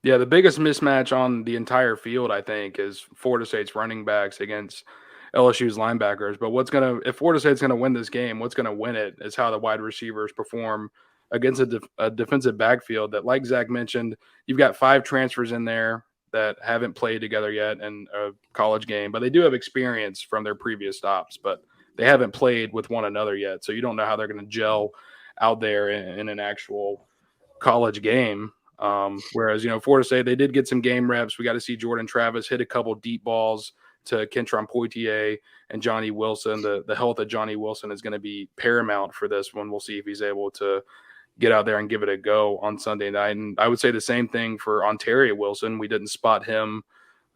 Yeah, the biggest mismatch on the entire field, I think, is Florida State's running backs against LSU's linebackers. But if Florida State's gonna win this game, what's gonna win it is how the wide receivers perform against a defensive backfield that, like Zach mentioned, you've got 5 transfers in there that haven't played together yet in a college game, but they do have experience from their previous stops, but they haven't played with one another yet. So you don't know how they're going to gel out there in an actual college game. Whereas, Florida State, they did get some game reps. We got to see Jordan Travis hit a couple deep balls to Kentron Poitier and Johnny Wilson. The health of Johnny Wilson is going to be paramount for this one. We'll see if he's able to get out there and give it a go on Sunday night. And I would say the same thing for Ontario Wilson. We didn't spot him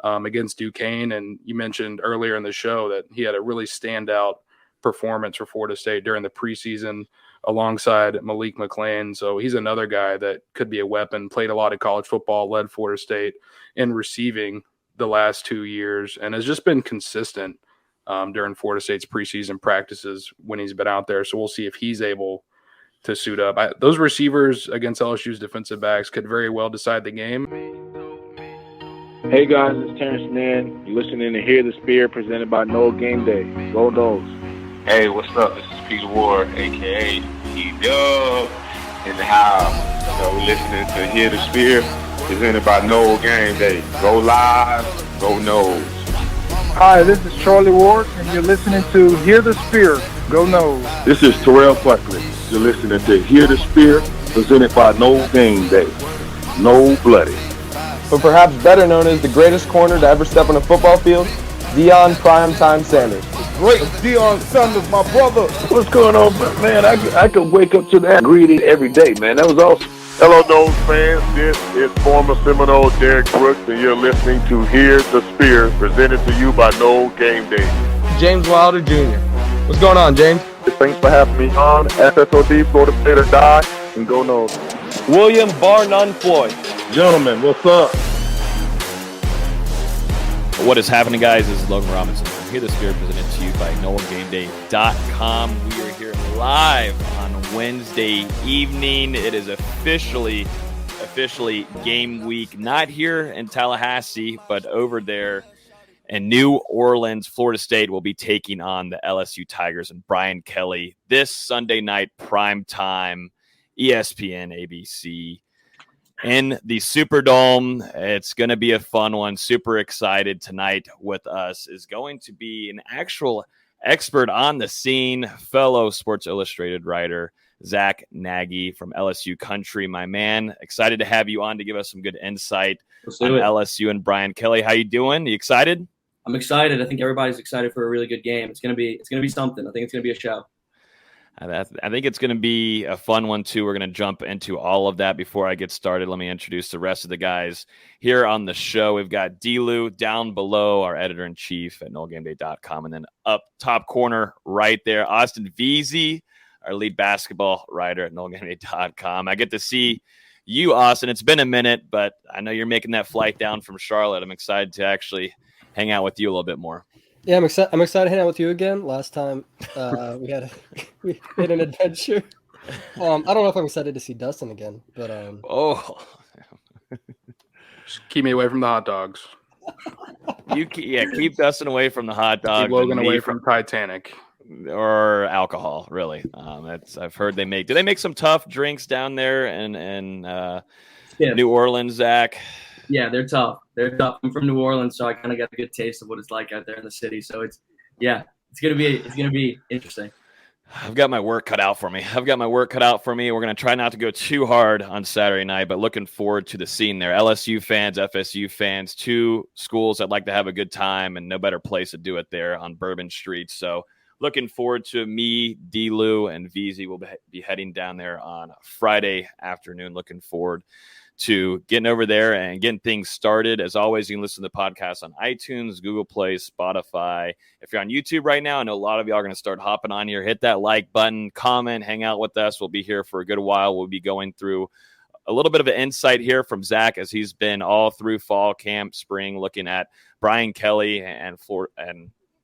against Duquesne. And you mentioned earlier in the show that he had a really standout performance for Florida State during the preseason alongside Malik McClain. So he's another guy that could be a weapon, played a lot of college football, led Florida State in receiving the last 2 years, and has just been consistent during Florida State's preseason practices when he's been out there. So we'll see if he's able to suit up. Those receivers against LSU's defensive backs could very well decide the game. Hey guys, it's Terrence Mann. You're listening to Hear the Spear, presented by No Game Day. Go Noles. Hey, what's up? This is Peter Ward, a.k.a. T-Dub, in the house. So we're listening to Hear the Spear, presented by No Game Day. Go Live, go Noles. Hi, this is Charlie Ward, and you're listening to Hear the Spear, Go Noles. This is Terrell Buckley. You're listening to Hear the Spear, presented by No Game Day. No Bloody. But perhaps better known as the greatest corner to ever step on a football field, Deion Primetime Sanders. Great Deion Sanders, my brother. What's going on, man? I could wake up to that greeting every day, man. That was awesome. Hello, Noles fans. This is former Seminole Derek Brooks, and you're listening to Hear the Spear, presented to you by No Game Day. James Wilder Jr. What's going on, James? Thanks for having me on. FSOD, Florida State or Die, and go Noles. William Bar None Floyd. Gentlemen, what's up? What is happening, guys? This is Logan Robinson from Hear the Spear, presented to you by NogameDay.com. We are here live on Wednesday evening. It is officially game week. Not here in Tallahassee, but over there in New Orleans. Florida State will be taking on the LSU Tigers and Brian Kelly this Sunday night, prime time, ESPN, ABC. In the Superdome. It's going to be a fun one. Super excited. Tonight with us is going to be an actual expert on the scene, fellow Sports Illustrated writer, Zack Nagy from LSU Country, my man. Excited to have you on to give us some good insight on LSU and Brian Kelly. How you doing? You excited? I'm excited. I think everybody's excited for a really good game. It's going to be something. I think it's going to be a show. I think it's going to be a fun one, too. We're going to jump into all of that. Before I get started, let me introduce the rest of the guys here on the show. We've got D-Lou down below, our editor-in-chief at NoGameDay.com, and then up top corner right there, Austin Veazey, our lead basketball writer at NoGameDay.com. I get to see you, Austin. It's been a minute, but I know you're making that flight down from Charlotte. I'm excited to actually hang out with you a little bit more. Yeah, I'm excited to hang out with you again. Last time we had an adventure. I don't know if I'm excited to see Dustin again, but just keep me away from the hot dogs. Keep Dustin away from the hot dogs. Keep Logan away from Titanic or alcohol. Really, I've heard they make. Do they make some tough drinks down there in New Orleans, Zach? Yeah, they're tough. I'm from New Orleans, so I kind of got a good taste of what it's like out there in the city. So it's gonna be interesting. I've got my work cut out for me. We're gonna try not to go too hard on Saturday night, but looking forward to the scene there. LSU fans, FSU fans, two schools that like to have a good time, and no better place to do it there on Bourbon Street. So looking forward to me, D-Lou, and Veazey will be heading down there on Friday afternoon. Looking forward to getting over there and getting things started. As always, you can listen to the podcast on iTunes, Google Play, Spotify. If you're on YouTube right now, I know a lot of you are going to start hopping on here. Hit that like button, comment, hang out with us. We'll be here for a good while. We'll be going through a little bit of an insight here from Zach as he's been all through fall camp, spring, looking at Brian Kelly and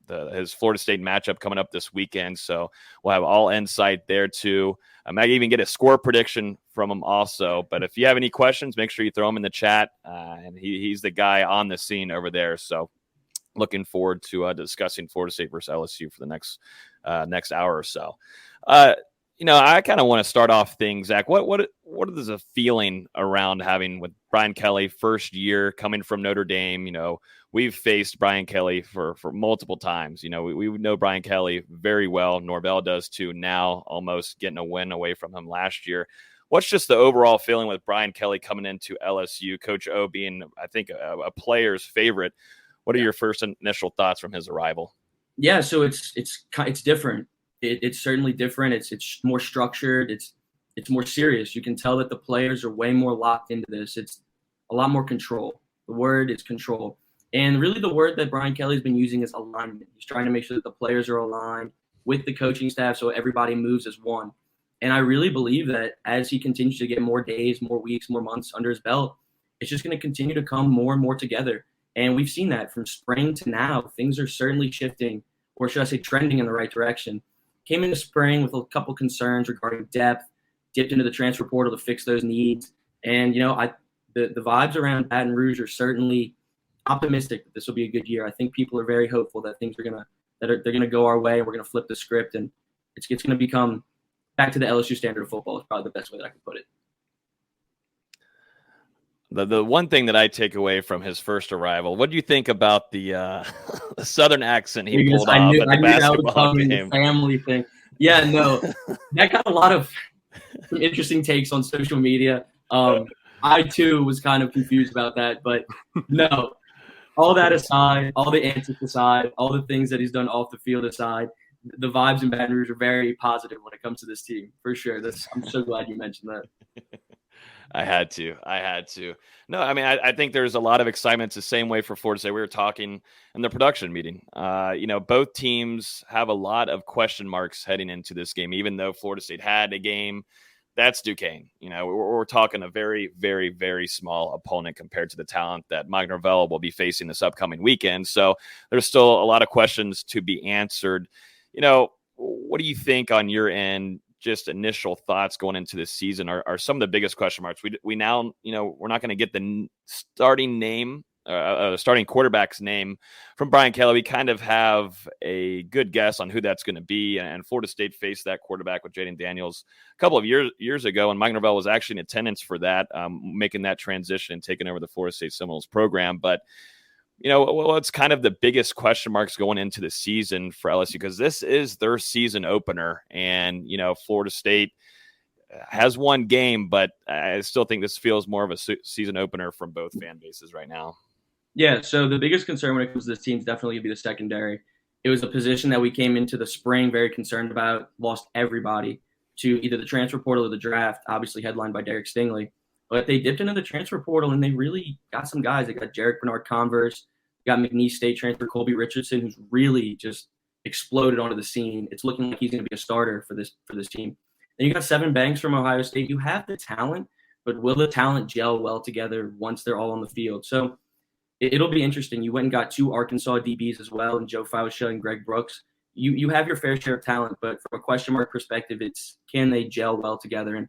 his Florida State matchup coming up this weekend. So we'll have all insight there too. I might even get a score prediction from him also. But if you have any questions, make sure you throw them in the chat. And he's the guy on the scene over there. So looking forward to discussing Florida State versus LSU for the next hour or so. I kind of want to start off things, Zach. What is the feeling around having with Brian Kelly, first year coming from Notre Dame? We've faced Brian Kelly for multiple times. We know Brian Kelly very well. Norvell does too. Now almost getting a win away from him last year. What's just the overall feeling with Brian Kelly coming into LSU? Coach O being, I think, a player's favorite. What are your first initial thoughts from his arrival? Yeah, so it's different. It's certainly different. It's more structured. It's more serious. You can tell that the players are way more locked into this. It's a lot more control. The word is control. And really the word that Brian Kelly's been using is alignment. He's trying to make sure that the players are aligned with the coaching staff so everybody moves as one. And I really believe that as he continues to get more days, more weeks, more months under his belt, it's just going to continue to come more and more together. And we've seen that from spring to now. Things are certainly shifting, or should I say trending in the right direction. Came into spring with a couple concerns regarding depth, dipped into the transfer portal to fix those needs. And, the vibes around Baton Rouge are certainly optimistic that this will be a good year. I think people are very hopeful that things are they're going to go our way and we're going to flip the script and it's going to become back to the LSU standard of football is probably the best way that I could put it. The one thing that I take away from his first arrival, what do you think about the Southern accent he pulled off at the basketball game? The family thing. Yeah, no, that got a lot of interesting takes on social media. I too was kind of confused about that, but no. All that aside, all the antics aside, all the things that he's done off the field aside, the vibes in Baton Rouge are very positive when it comes to this team, for sure. I'm so glad you mentioned that. I had to. No, I mean, I think there's a lot of excitement. It's the same way for Florida State. We were talking in the production meeting. Both teams have a lot of question marks heading into this game, even though Florida State had a game. That's Duquesne. We're talking a very, very, very small opponent compared to the talent that Mike Norvell will be facing this upcoming weekend. So there's still a lot of questions to be answered. What do you think on your end? Just initial thoughts going into this season are some of the biggest question marks. We now, we're not going to get the starting name, starting quarterback's name from Brian Kelly. We kind of have a good guess on who that's going to be. And Florida State faced that quarterback with Jaden Daniels a couple of years ago. And Mike Norvell was actually in attendance for that, making that transition and taking over the Florida State Seminoles program. But, what's kind of the biggest question marks going into the season for LSU, because this is their season opener. And, Florida State has one game, but I still think this feels more of a season opener from both fan bases right now. Yeah, so the biggest concern when it comes to this team is definitely going to be the secondary. It was a position that we came into the spring very concerned about, lost everybody to either the transfer portal or the draft, obviously headlined by Derek Stingley. But they dipped into the transfer portal, and they really got some guys. They got Jarek Bernard-Converse, got McNeese State transfer Colby Richardson, who's really just exploded onto the scene. It's looking like he's going to be a starter for this team. Then you got Seven Banks from Ohio State. You have the talent, but will the talent gel well together once they're all on the field? So it'll be interesting. You went and got 2 Arkansas DBs as well, and Joe Fausha and Greg Brooks. You have your fair share of talent, but from a question mark perspective, it's can they gel well together? And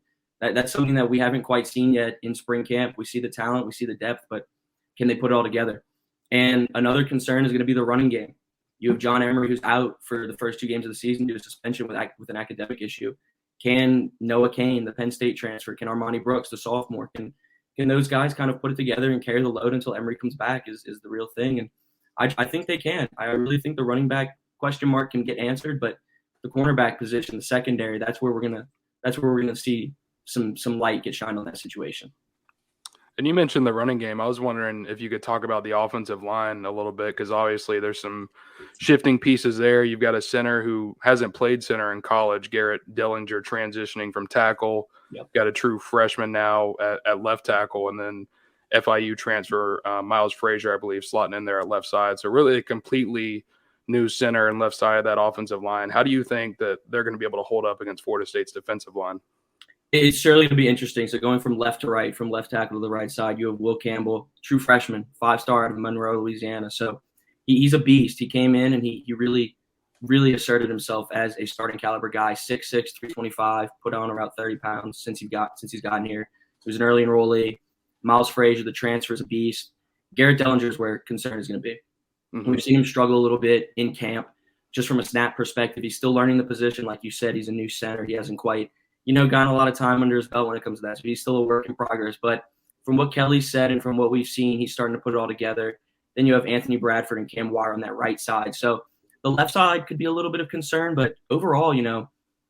that's something that we haven't quite seen yet in spring camp. We see the talent, we see the depth, but can they put it all together? And another concern is going to be the running game. You have John Emery, who's out for the first 2 games of the season due to suspension with an academic issue. Can Noah Kane, the Penn State transfer, can Armani Brooks, the sophomore, can those guys kind of put it together and carry the load until Emery comes back is the real thing. And I think they can. I really think the running back question mark can get answered, but the cornerback position, the secondary, that's where we're gonna see some light get shined on that situation. And you mentioned the running game. I was wondering if you could talk about the offensive line a little bit, because obviously there's some shifting pieces there. You've got a center who hasn't played center in college, Garrett Dellinger, transitioning from tackle. Yep. Got a true freshman now at left tackle, and then FIU transfer Miles Frazier, I believe, slotting in there at left side. So really a completely new center and left side of that offensive line. How do you think that they're going to be able to hold up against Florida State's defensive line? It's certainly going to be interesting. So going from left to right, from left tackle to the right side, you have Will Campbell, true freshman, 5-star out of Monroe, Louisiana. So he's a beast. He came in and he really asserted himself as a starting caliber guy. 6'6", 325, put on around 30 pounds since he's gotten here. He was an early enrollee. Miles Frazier, the transfer, is a beast. Garrett Dellinger is where concern is going to be. Mm-hmm. We've seen him struggle a little bit in camp, just from a snap perspective. He's still learning the position. Like you said, he's a new center. He hasn't quite, gotten a lot of time under his belt when it comes to that. So he's still a work in progress. But from what Kelly said and from what we've seen, he's starting to put it all together. Then you have Anthony Bradford and Cam Wire on that right side. So the left side could be a little bit of concern, but overall,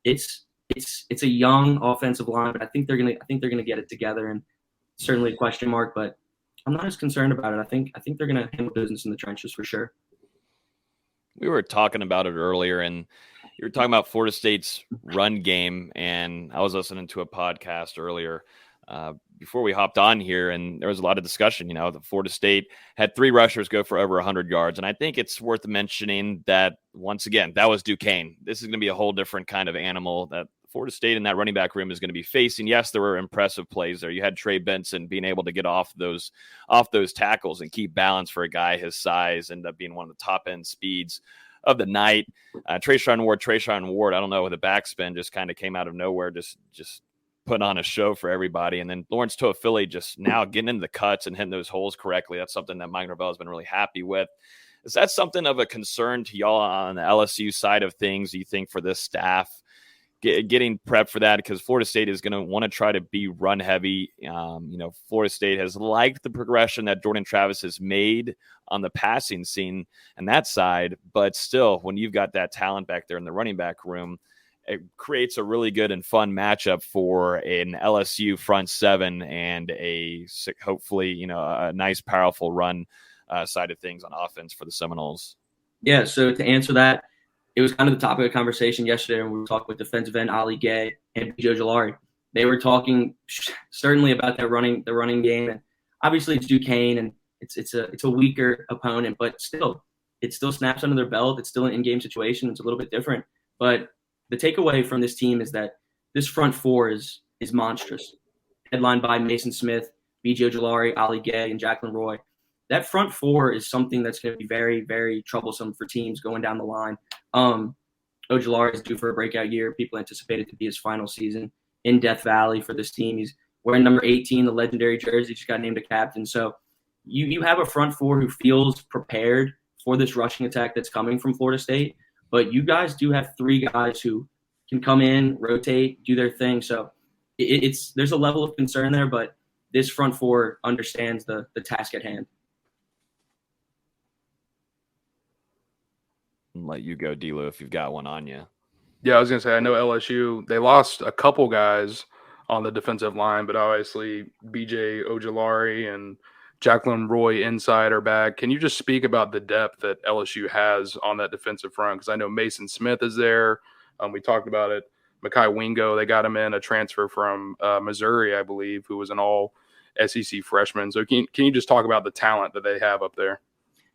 it's a young offensive line. But I think they're gonna get it together, and certainly a question mark. But I'm not as concerned about it. I think they're gonna handle business in the trenches for sure. We were talking about it earlier, and you were talking about Florida State's run game, and I was listening to a podcast earlier before we hopped on here, and there was a lot of discussion. The Florida State had 3 rushers go for over 100 yards, and I think it's worth mentioning that, once again, that was Duquesne. This is going to be a whole different kind of animal that Florida State in that running back room is going to be facing. Yes, there were impressive plays there. You had Trey Benson being able to get off those tackles and keep balance for a guy his size, end up being one of the top end speeds of the night. Trayshawn Ward, I don't know, with a backspin just kind of came out of nowhere, just put on a show for everybody. And then Lawrence Toafili just now getting into the cuts and hitting those holes correctly. That's something that Mike Norvell has been really happy with. Is that something of a concern to y'all on the LSU side of things, do you think, for this staff? Getting prepped for that, because Florida State is going to want to try to be run heavy. Florida State has liked the progression that Jordan Travis has made on the passing scene and that side, but still, when you've got that talent back there in the running back room, it creates a really good and fun matchup for an LSU front seven and hopefully a nice, powerful run side of things on offense for the Seminoles. Yeah. So to answer that, it was kind of the topic of conversation yesterday when we were talking with defensive end Ali Gay and B.J. Ojulari. They were talking certainly about the running game, and obviously it's Duquesne and it's a weaker opponent, but it still snaps under their belt. It's still an in-game situation. It's a little bit different, but the takeaway from this team is that this front four is monstrous. Headlined by Mason Smith, B.J. Ojulari, Ali Gay, and Jacqueline Roy. That front four is something that's going to be very, very troublesome for teams going down the line. Ojulari is due for a breakout year. People anticipate it to be his final season in Death Valley for this team. He's wearing number 18, the legendary jersey. Just got named a captain. So you have a front four who feels prepared for this rushing attack that's coming from Florida State. But you guys do have 3 guys who can come in, rotate, do their thing. So there's a level of concern there, but this front four understands the task at hand. Let you go, D-Lo, if you've got one on you. Yeah, I was going to say, I know LSU, they lost a couple guys on the defensive line, but obviously B.J. Ojulari and Jacqueline Roy inside are back. Can you just speak about the depth that LSU has on that defensive front? Because I know Mason Smith is there. We talked about it. Mekhi Wingo, they got him in a transfer from Missouri, I believe, who was an all-SEC freshman. So can you just talk about the talent that they have up there?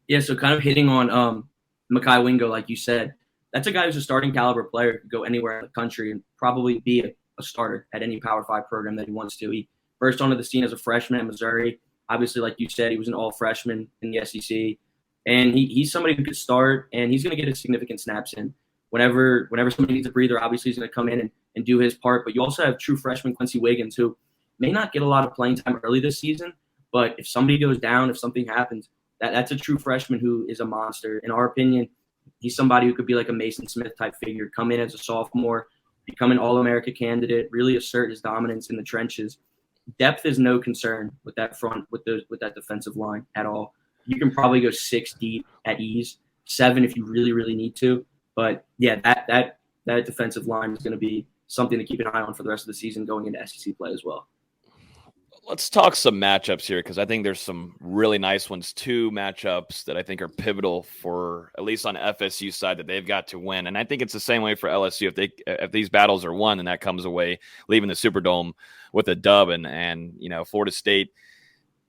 Yeah, so kind of hitting on Mekhi Wingo, like you said, that's a guy who's a starting caliber player, could go anywhere in the country and probably be a starter at any Power 5 program that he wants to. He burst onto the scene as a freshman at Missouri. Obviously, like you said, he was an all-freshman in the SEC. And he's somebody who could start, and he's going to get his significant snaps in. Whenever somebody needs a breather, obviously he's going to come in and do his part. But you also have true freshman Quincy Wiggins, who may not get a lot of playing time early this season, but if somebody goes down, if something happens, that's a true freshman who is a monster. In our opinion, he's somebody who could be like a Mason Smith type figure, come in as a sophomore, become an All-America candidate, really assert his dominance in the trenches. Depth is no concern with that front, with that defensive line at all. You can probably go 6 deep at ease, 7 if you really, really need to. But yeah, that defensive line is going to be something to keep an eye on for the rest of the season going into SEC play as well. Let's talk some matchups here, because I think there's some really nice ones. 2 matchups that I think are pivotal for, at least on FSU side, that they've got to win. And I think it's the same way for LSU. If these battles are won, then that comes away leaving the Superdome with a dub. And Florida State,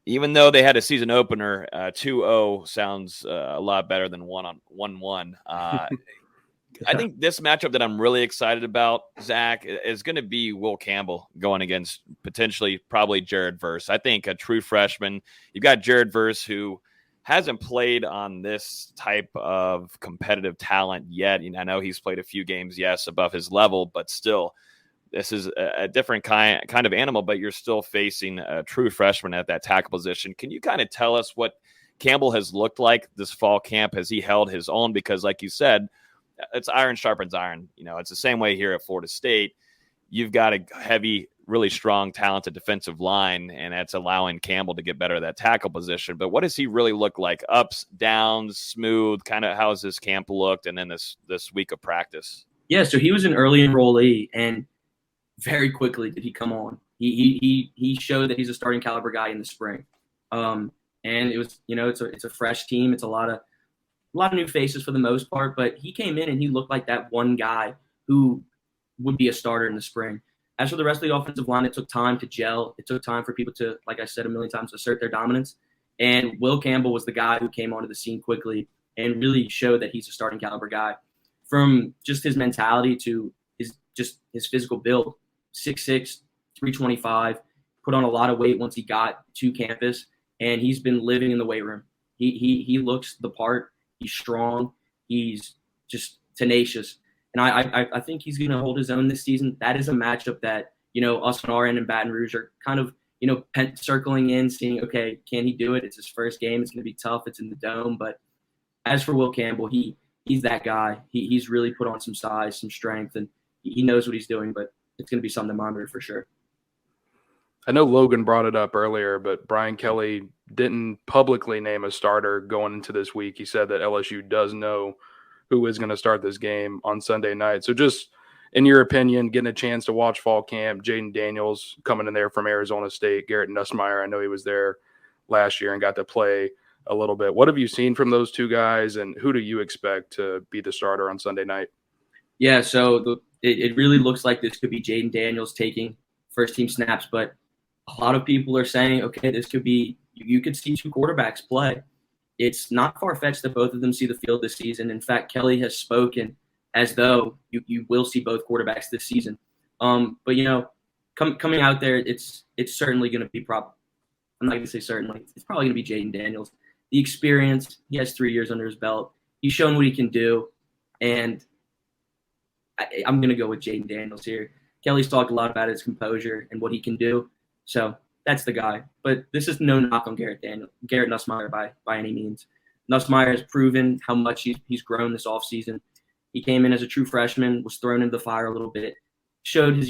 even though they had a season opener, 2-0 sounds a lot better than 1-1. I think this matchup that I'm really excited about, Zach, is going to be Will Campbell going against potentially probably Jared Verse. I think a true freshman. You've got Jared Verse, who hasn't played on this type of competitive talent yet. I know he's played a few games, yes, above his level, but still, this is a different kind of animal, but you're still facing a true freshman at that tackle position. Can you kind of tell us what Campbell has looked like this fall camp? Has he held his own? Because like you said, it's iron sharpens iron. It's the same way here at Florida State. You've got a heavy, really strong, talented defensive line, and that's allowing Campbell to get better at that tackle position. But what does he really look like? Ups, downs, smooth, kind of how has this camp looked, and then this week of practice? Yeah, so he was an early enrollee, and very quickly did he come on. He showed that he's a starting caliber guy in the spring. And it was, it's a fresh team. It's a lot of new faces for the most part, but he came in and he looked like that one guy who would be a starter in the spring. As for the rest of the offensive line, it took time to gel. It took time for people to, like I said a million times, assert their dominance. And Will Campbell was the guy who came onto the scene quickly and really showed that he's a starting caliber guy. From just his mentality to his physical build, 6'6", 325, put on a lot of weight once he got to campus, and he's been living in the weight room. He looks the part. He's strong. He's just tenacious. And I think he's going to hold his own this season. That is a matchup that, us on our end in Baton Rouge are kind of, circling in, seeing, okay, can he do it? It's his first game. It's going to be tough. It's in the dome. But as for Will Campbell, he's that guy. He's really put on some size, some strength, and he knows what he's doing. But it's going to be something to monitor for sure. I know Logan brought it up earlier, but Brian Kelly didn't publicly name a starter going into this week. He said that LSU does know who is going to start this game on Sunday night. So just in your opinion, getting a chance to watch fall camp, Jaden Daniels coming in there from Arizona State, Garrett Nussmeier, I know he was there last year and got to play a little bit. What have you seen from those two guys, and who do you expect to be the starter on Sunday night? Yeah, so it really looks like this could be Jaden Daniels taking first-team snaps, but a lot of people are saying, okay, this could be – you could see two quarterbacks play. It's not far-fetched that both of them see the field this season. In fact, Kelly has spoken as though you will see both quarterbacks this season. But, coming out there, it's certainly going to be I'm not going to say certainly. It's probably going to be Jaden Daniels. The experience, he has 3 years under his belt. He's shown what he can do, and I'm going to go with Jaden Daniels here. Kelly's talked a lot about his composure and what he can do, so that's the guy. But this is no knock on Garrett Nussmeier by any means. Nussmeier has proven how much he's grown this offseason. He came in as a true freshman, was thrown into the fire a little bit, showed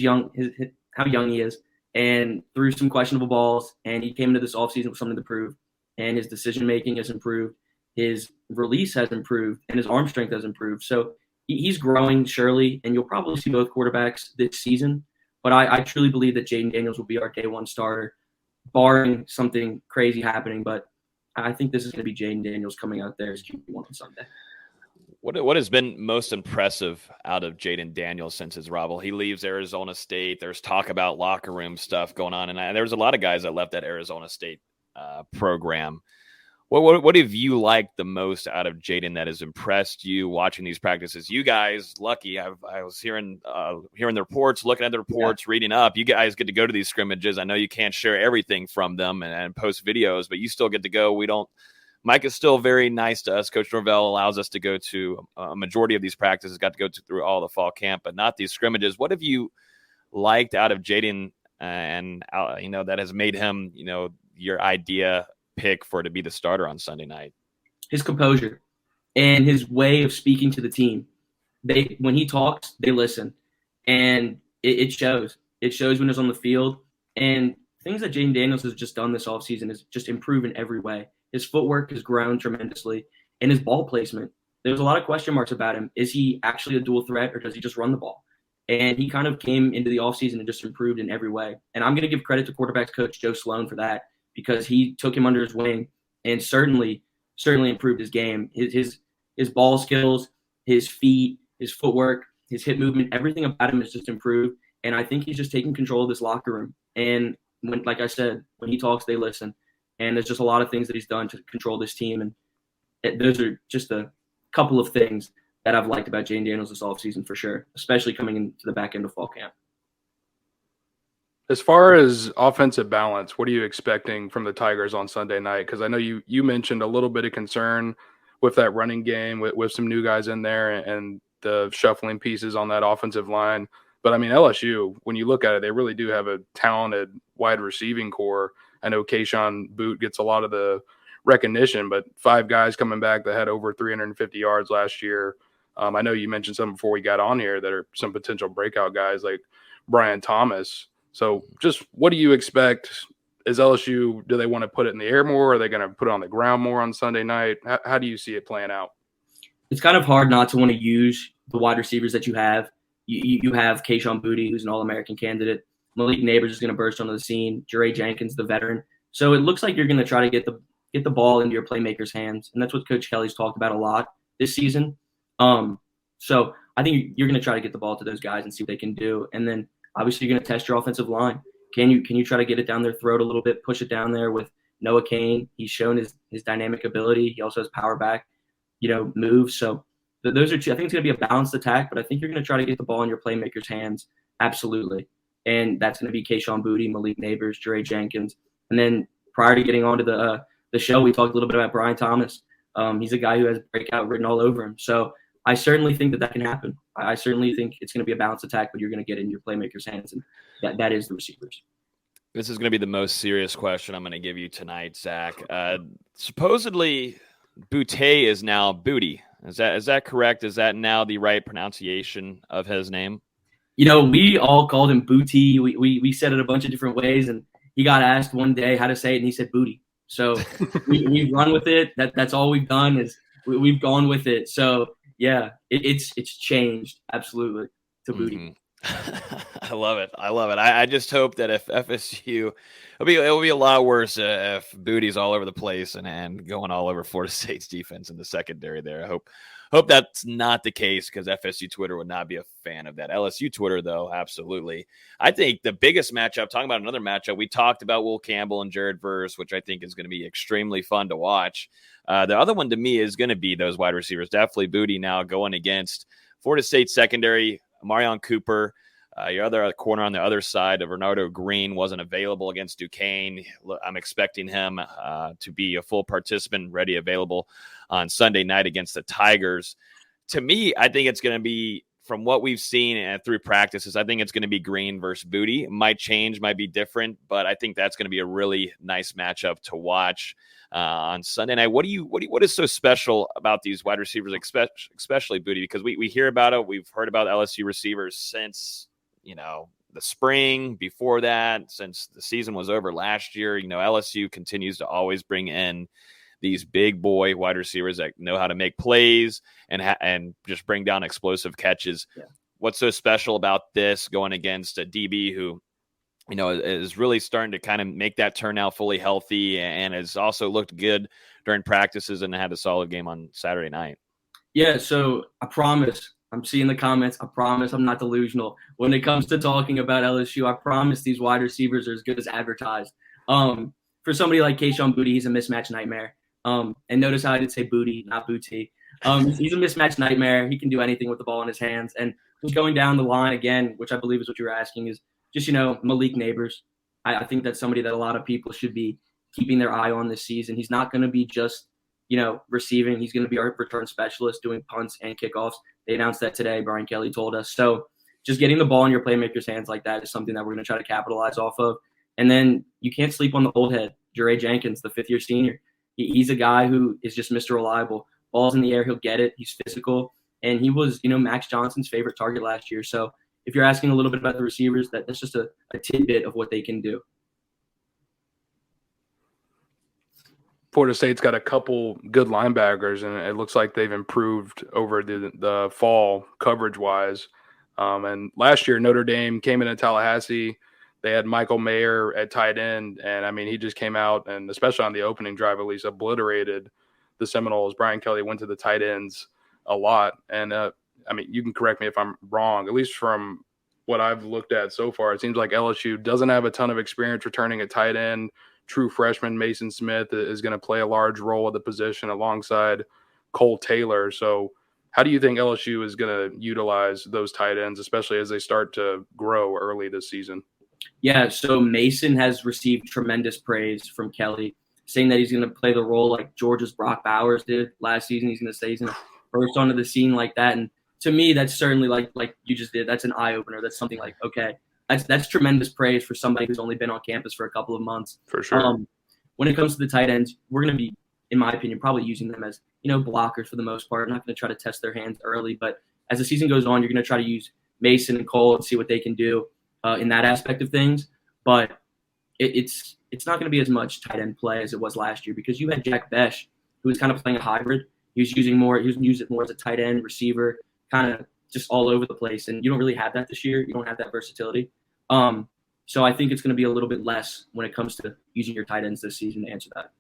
how young he is, and threw some questionable balls, and he came into this offseason with something to prove. And his decision-making has improved, his release has improved, and his arm strength has improved. So he's growing, surely, and you'll probably see both quarterbacks this season. But I truly believe that Jaden Daniels will be our day one starter, barring something crazy happening. But I think this is going to be Jaden Daniels coming out there as QB1 on Sunday. What has been most impressive out of Jaden Daniels since his arrival? He leaves Arizona State. There's talk about locker room stuff going on, and there was a lot of guys that left that Arizona State program. What have you liked the most out of Jaden that has impressed you watching these practices? You guys, lucky, I was hearing the reports, looking at the reports, reading up. You guys get to go to these scrimmages. I know you can't share everything from them and post videos, but you still get to go. Mike is still very nice to us. Coach Norvell allows us to go to a majority of these practices, got to go through all the fall camp, but not these scrimmages. What have you liked out of Jaden and that has made him, your idea pick to be the starter on Sunday night? His composure and his way of speaking to the team. When he talks, they listen, and it shows. It shows when he's on the field. And things that Jaden Daniels has just done this offseason is just improve in every way. His footwork has grown tremendously, and his ball placement. There's a lot of question marks about him. Is he actually a dual threat, or does he just run the ball? And he kind of came into the offseason and just improved in every way. And I'm going to give credit to quarterbacks coach Joe Sloan for that, because he took him under his wing and certainly improved his game. His ball skills, his feet, his footwork, his hip movement, everything about him has just improved. And I think he's just taking control of this locker room. And like I said, when he talks, they listen. And there's just a lot of things that he's done to control this team. And those are just a couple of things that I've liked about Jaden Daniels this offseason for sure, especially coming into the back end of fall camp. As far as offensive balance, what are you expecting from the Tigers on Sunday night? Because I know you mentioned a little bit of concern with that running game with some new guys in there and the shuffling pieces on that offensive line. But I mean, LSU, when you look at it, they really do have a talented wide receiving core. I know Keyshawn Boot gets a lot of the recognition, but 5 guys coming back that had over 350 yards last year. I know you mentioned some before we got on here that are some potential breakout guys like Brian Thomas. So just what do you expect? Is LSU, do they want to put it in the air more? Are they going to put it on the ground more on Sunday night? How do you see it playing out? It's kind of hard not to want to use the wide receivers that you have. You have Keyshawn Boutte, who's an All-American candidate. Malik Neighbors is going to burst onto the scene. Jere Jenkins, the veteran. So it looks like you're going to try to get the ball into your playmakers' hands, and that's what Coach Kelly's talked about a lot this season. So I think you're going to try to get the ball to those guys and see what they can do, and then obviously you're going to test your offensive line. Can you try to get it down their throat a little bit, push it down there with Noah Cain? He's shown his dynamic ability. He also has power back, moves. So those are two. I think it's going to be a balanced attack, but I think you're going to try to get the ball in your playmakers' hands, absolutely. And that's going to be Keyshawn Boutte, Malik Neighbors, Jere Jenkins. And then prior to getting on to the show, we talked a little bit about Brian Thomas. He's a guy who has breakout written all over him. So I certainly think that can happen. I certainly think it's going to be a balanced attack, but you're going to get in your playmakers' hands, and that is the receivers. This is going to be the most serious question I'm going to give you tonight, Zach. Supposedly, Boutte is now Booty. Is that correct? Is that now the right pronunciation of his name? We all called him Booty. We said it a bunch of different ways, and he got asked one day how to say it, and he said Booty. So we've run with it. That's all we've done is we've gone with it. So yeah, it's changed absolutely to Booty. Mm-hmm. I love it. I just hope that if FSU, it'll be a lot worse if Booty's all over the place and going all over Florida State's defense in the secondary there. I hope that's not the case, because FSU Twitter would not be a fan of that. LSU Twitter, though, absolutely. I think the biggest matchup, talking about another matchup, we talked about Will Campbell and Jared Verse, which I think is going to be extremely fun to watch. The other one to me is going to be those wide receivers. Definitely Booty now going against Florida State secondary, Marion Cooper. Your other corner on the other side of Renardo Green wasn't available against Duquesne. I'm expecting him to be a full participant, ready, available on Sunday night against the Tigers. To me, I think it's going to be, from what we've seen and through practices, I think it's going to be Green versus Booty. It might change, might be different, but I think that's going to be a really nice matchup to watch on Sunday night. What is so special about these wide receivers, especially Booty? Because we hear about it. We've heard about LSU receivers since the spring. Before that, since the season was over last year, LSU continues to always bring in these big boy wide receivers that know how to make plays and just bring down explosive catches. Yeah. What's so special about this going against a DB who, is really starting to kind of make that turn out fully healthy and has also looked good during practices and had a solid game on Saturday night? Yeah. So I promise, I'm seeing the comments. I promise I'm not delusional. When it comes to talking about LSU, I promise these wide receivers are as good as advertised. For somebody like Keyshawn Boutte, he's a mismatch nightmare. And notice how I did say Booty, not Booty. He's a mismatch nightmare. He can do anything with the ball in his hands. And just going down the line again, which I believe is what you were asking, is just, Malik Neighbors. I think that's somebody that a lot of people should be keeping their eye on this season. He's not going to be just, receiving. He's going to be our return specialist doing punts and kickoffs. They announced that today. Brian Kelly told us. So just getting the ball in your playmakers' hands like that is something that we're going to try to capitalize off of. And then you can't sleep on the old head, Jere Jenkins, the fifth-year senior. He's a guy who is just Mr. Reliable. Ball's in the air, he'll get it. He's physical. And he was, Max Johnson's favorite target last year. So if you're asking a little bit about the receivers, that's just a tidbit of what they can do. Florida State's got a couple good linebackers, and it looks like they've improved over the fall coverage-wise. And last year, Notre Dame came into Tallahassee. They had Michael Mayer at tight end, and, he just came out and, especially on the opening drive, at least obliterated the Seminoles. Brian Kelly went to the tight ends a lot. And, you can correct me if I'm wrong. At least from what I've looked at so far, it seems like LSU doesn't have a ton of experience returning a tight end. True freshman Mason Smith is going to play a large role at the position alongside Cole Taylor. So how do you think LSU is going to utilize those tight ends, especially as they start to grow early this season? Yeah, so Mason has received tremendous praise from Kelly, saying that he's going to play the role like Georgia's Brock Bowers did last season. He's going to say he's going to burst onto the scene like that. And to me, that's certainly like you just did. That's an eye opener. That's something like, okay, that's tremendous praise for somebody who's only been on campus for a couple of months. For sure. When it comes to the tight ends, we're going to be, in my opinion, probably using them as, blockers for the most part. I'm not going to try to test their hands early, but as the season goes on, you're going to try to use Mason and Cole and see what they can do in that aspect of things. But it's not going to be as much tight end play as it was last year because you had Jack Besh, who was kind of playing a hybrid. He was using it more as a tight end receiver, kind of just all over the place. And you don't really have that this year. You don't have that versatility. So I think it's going to be a little bit less when it comes to using your tight ends this season to answer that.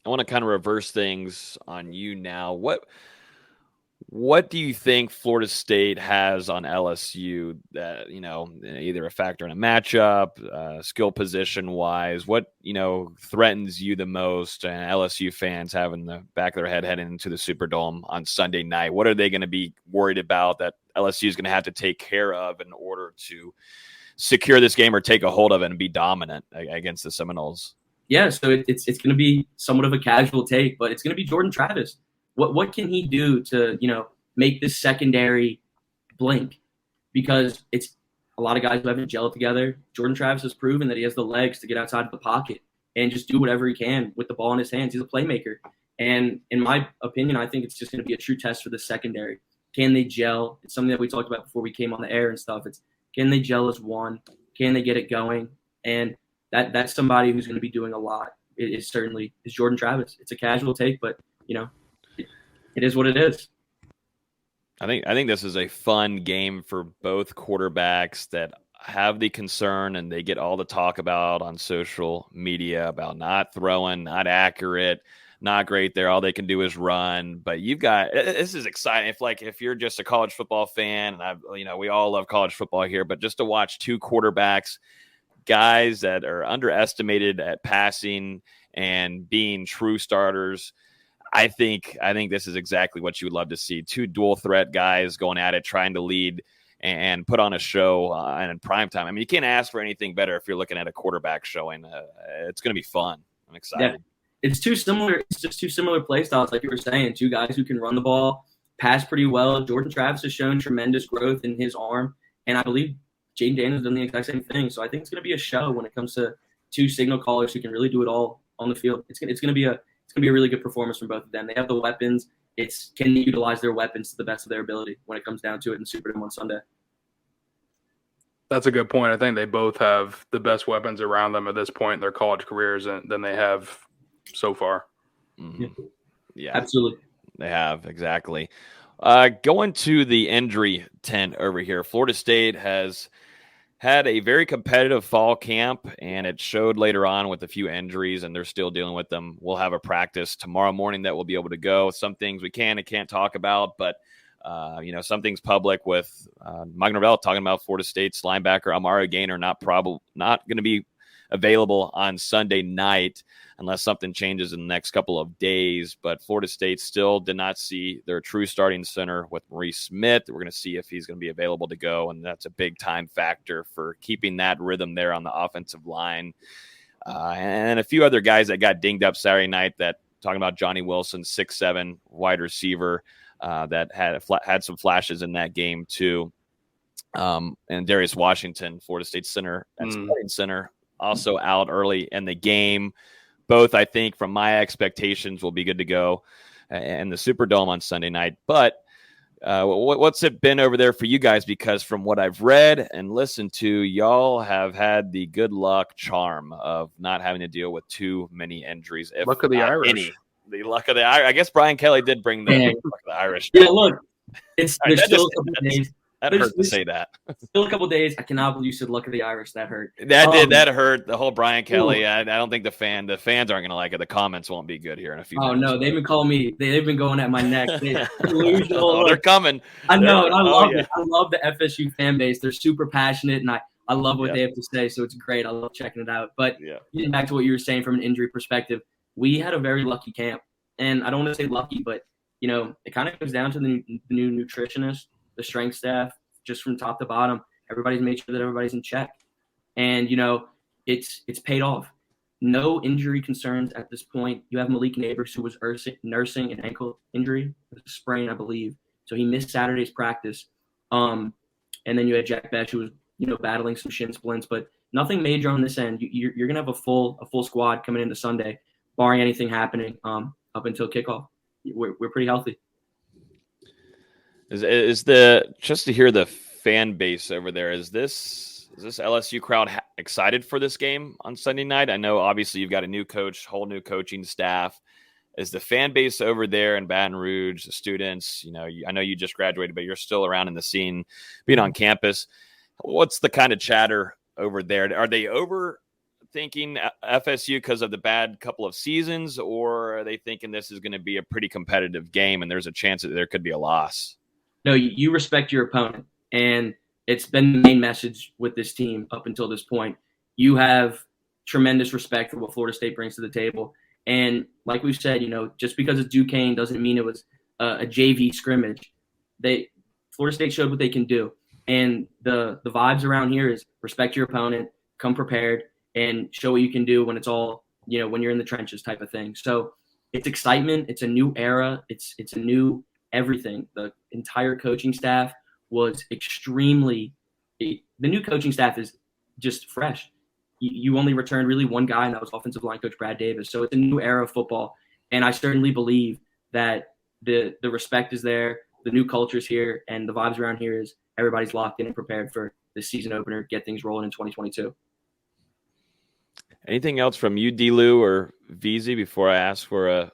I want to kind of reverse things on you now. What do you think Florida State has on LSU that, either a factor in a matchup, skill position wise? What, threatens you the most and LSU fans have in the back of their head heading into the Superdome on Sunday night? What are they going to be worried about that LSU is going to have to take care of in order to secure this game or take a hold of it and be dominant against the Seminoles? Yeah, so it's going to be somewhat of a casual take, but it's going to be Jordan Travis. What can he do to, make this secondary blink? Because it's a lot of guys who haven't gelled together. Jordan Travis has proven that he has the legs to get outside of the pocket and just do whatever he can with the ball in his hands. He's a playmaker. And in my opinion, I think it's just going to be a true test for the secondary. Can they gel? It's something that we talked about before we came on the air and stuff. It's can they gel as one? Can they get it going? And that's somebody who's going to be doing a lot. It is certainly is Jordan Travis. It's a casual take, but it is what it is. I think this is a fun game for both quarterbacks that have the concern and they get all the talk about on social media about not throwing, not accurate, not great there. All they can do is run. But this is exciting. If you're just a college football fan, and we all love college football here, but just to watch two quarterbacks, guys that are underestimated at passing and being true starters. I think this is exactly what you would love to see. Two dual threat guys going at it, trying to lead and put on a show and in prime time. I mean, you can't ask for anything better if you're looking at a quarterback showing. It's going to be fun. I'm excited. Yeah. It's too similar. It's just two similar play styles, like you were saying. Two guys who can run the ball, pass pretty well. Jordan Travis has shown tremendous growth in his arm, and I believe Jaden Daniels done the exact same thing. So I think it's going to be a show when it comes to two signal callers who can really do it all on the field. It's going to be a really good performance from both of them. They have the weapons. It's can they utilize their weapons to the best of their ability when it comes down to it in Superdome on Sunday. That's a good point. I think they both have the best weapons around them at this point in their college careers than they have so far. Mm-hmm. Yeah, absolutely. They have, exactly. Going to the injury tent over here, Florida State has had a very competitive fall camp, and it showed later on with a few injuries, and they're still dealing with them. We'll have a practice tomorrow morning that we'll be able to go. Some things we can and can't talk about, but some things public with Mike Norvell talking about Florida State's linebacker Amari Gaynor not going to be available on Sunday night unless something changes in the next couple of days. But Florida State still did not see their true starting center with Maurice Smith. We're going to see if he's going to be available to go, and that's a big time factor for keeping that rhythm there on the offensive line. And a few other guys that got dinged up Saturday night, that talking about Johnny Wilson, 6'7" wide receiver that had some flashes in that game too. And Darius Washington, Florida State center and starting center, also out early in the game. Both, I think, from my expectations, will be good to go in the Superdome on Sunday night. But what's it been over there for you guys? Because from what I've read and listened to, y'all have had the good luck charm of not having to deal with too many injuries. Luck of the Irish. The luck of the Irish. I guess Brian Kelly did bring the luck of the Irish. Yeah, look, there's still a couple days. That hurt to say that. Still a couple days. I cannot believe you said luck of the Irish. That hurt. That hurt. The whole Brian Kelly. I don't think the fans aren't going to like it. The comments won't be good here in a few minutes. No, they've been calling me. They've been going at my neck. They're coming. I know, and I love it. I love the FSU fan base. They're super passionate, and I love what they have to say. So it's great. I love checking it out. But getting back to what you were saying from an injury perspective, we had a very lucky camp, and I don't want to say lucky, but it kind of comes down to the new nutritionist, the strength staff. Just from top to bottom, everybody's made sure that everybody's in check. And, it's paid off. No injury concerns at this point. You have Malik Neighbors, who was nursing an ankle injury, a sprain, I believe. So he missed Saturday's practice. And then you had Jack Besh, who was, battling some shin splints, but nothing major on this end. You're going to have a full squad coming into Sunday, barring anything happening up until kickoff. We're pretty healthy. Is the just to hear the fan base over there? Is this LSU crowd excited for this game on Sunday night? I know obviously you've got a new coach, whole new coaching staff. Is the fan base over there in Baton Rouge, the students? I know you just graduated, but you're still around in the scene, being on campus. What's the kind of chatter over there? Are they overthinking FSU because of the bad couple of seasons, or are they thinking this is going to be a pretty competitive game and there's a chance that there could be a loss? No, you respect your opponent, and it's been the main message with this team up until this point. You have tremendous respect for what Florida State brings to the table. And like we've said, just because it's Duquesne doesn't mean it was a JV scrimmage. Florida State showed what they can do. And the vibes around here is respect your opponent, come prepared, and show what you can do when it's all, when you're in the trenches type of thing. So it's excitement. It's a new era. It's a new everything. The entire coaching staff was the new coaching staff is just fresh. You only returned really one guy, and that was offensive line coach Brad Davis. So it's a new era of football. And I certainly believe that the respect is there, the new culture's here, and the vibes around here is everybody's locked in and prepared for the season opener, get things rolling in 2022. Anything else from you, D-Lou or VZ, before I ask for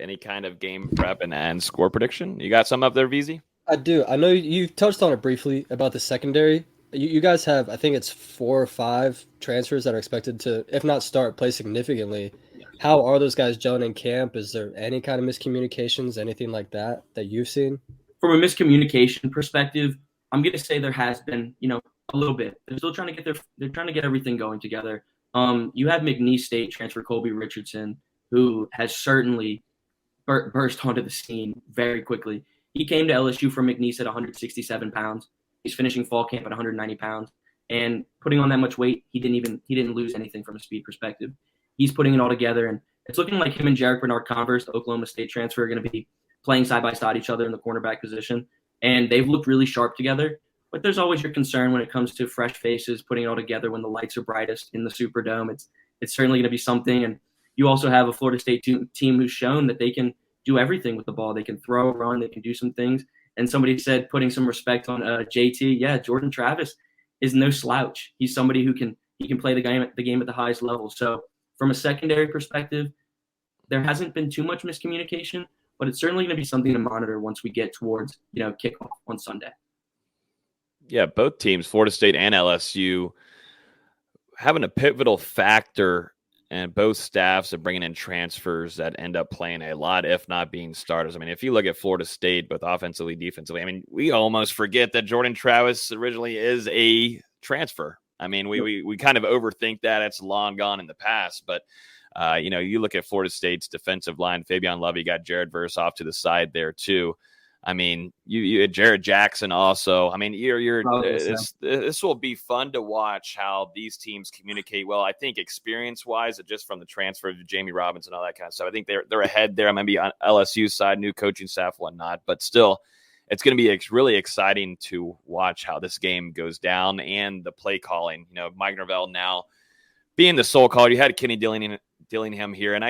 any kind of game prep and score prediction? You got some up there, VZ? I do. I know you touched on it briefly about the secondary. You guys have, I think it's 4 or 5 transfers that are expected to, if not start, play significantly. How are those guys gelling in camp? Is there any kind of miscommunications, anything like that you've seen? From a miscommunication perspective, I'm going to say there has been, a little bit. They're still trying to get everything going together. You have McNeese State transfer Colby Richardson, who has certainly burst onto the scene very quickly. He came to LSU from McNeese at 167 pounds. He's finishing fall camp at 190 pounds. And putting on that much weight, he didn't lose anything from a speed perspective. He's putting it all together, and it's looking like him and Jarek Bernard-Converse, the Oklahoma State transfer, are going to be playing side by side each other in the cornerback position. And they've looked really sharp together. But there's always your concern when it comes to fresh faces, putting it all together when the lights are brightest in the Superdome. It's certainly going to be something. And you also have a Florida State team who's shown that they can do everything with the ball. They can throw, run, they can do some things. And somebody said, putting some respect on JT, yeah, Jordan Travis is no slouch. He's somebody who can play the game at the highest level. So from a secondary perspective, there hasn't been too much miscommunication, but it's certainly going to be something to monitor once we get towards kickoff on Sunday. Yeah, both teams, Florida State and LSU, having a pivotal factor, and both staffs are bringing in transfers that end up playing a lot, if not being starters. I mean, if you look at Florida State, both offensively, defensively, I mean, we almost forget that Jordan Travis originally is a transfer. I mean, we kind of overthink that. It's long gone in the past. But, you look at Florida State's defensive line, Fabian Love, you got Jared Verse off to the side there too. I mean, you had Jared Jackson also. I mean, this will be fun to watch how these teams communicate well. I think experience-wise, just from the transfer to Jamie Robinson and all that kind of stuff, I think they're ahead there. Maybe on LSU's side, new coaching staff, whatnot. But still, it's going to be really exciting to watch how this game goes down and the play calling. Mike Norvell now being the sole caller. You had Kenny Dillingham here, and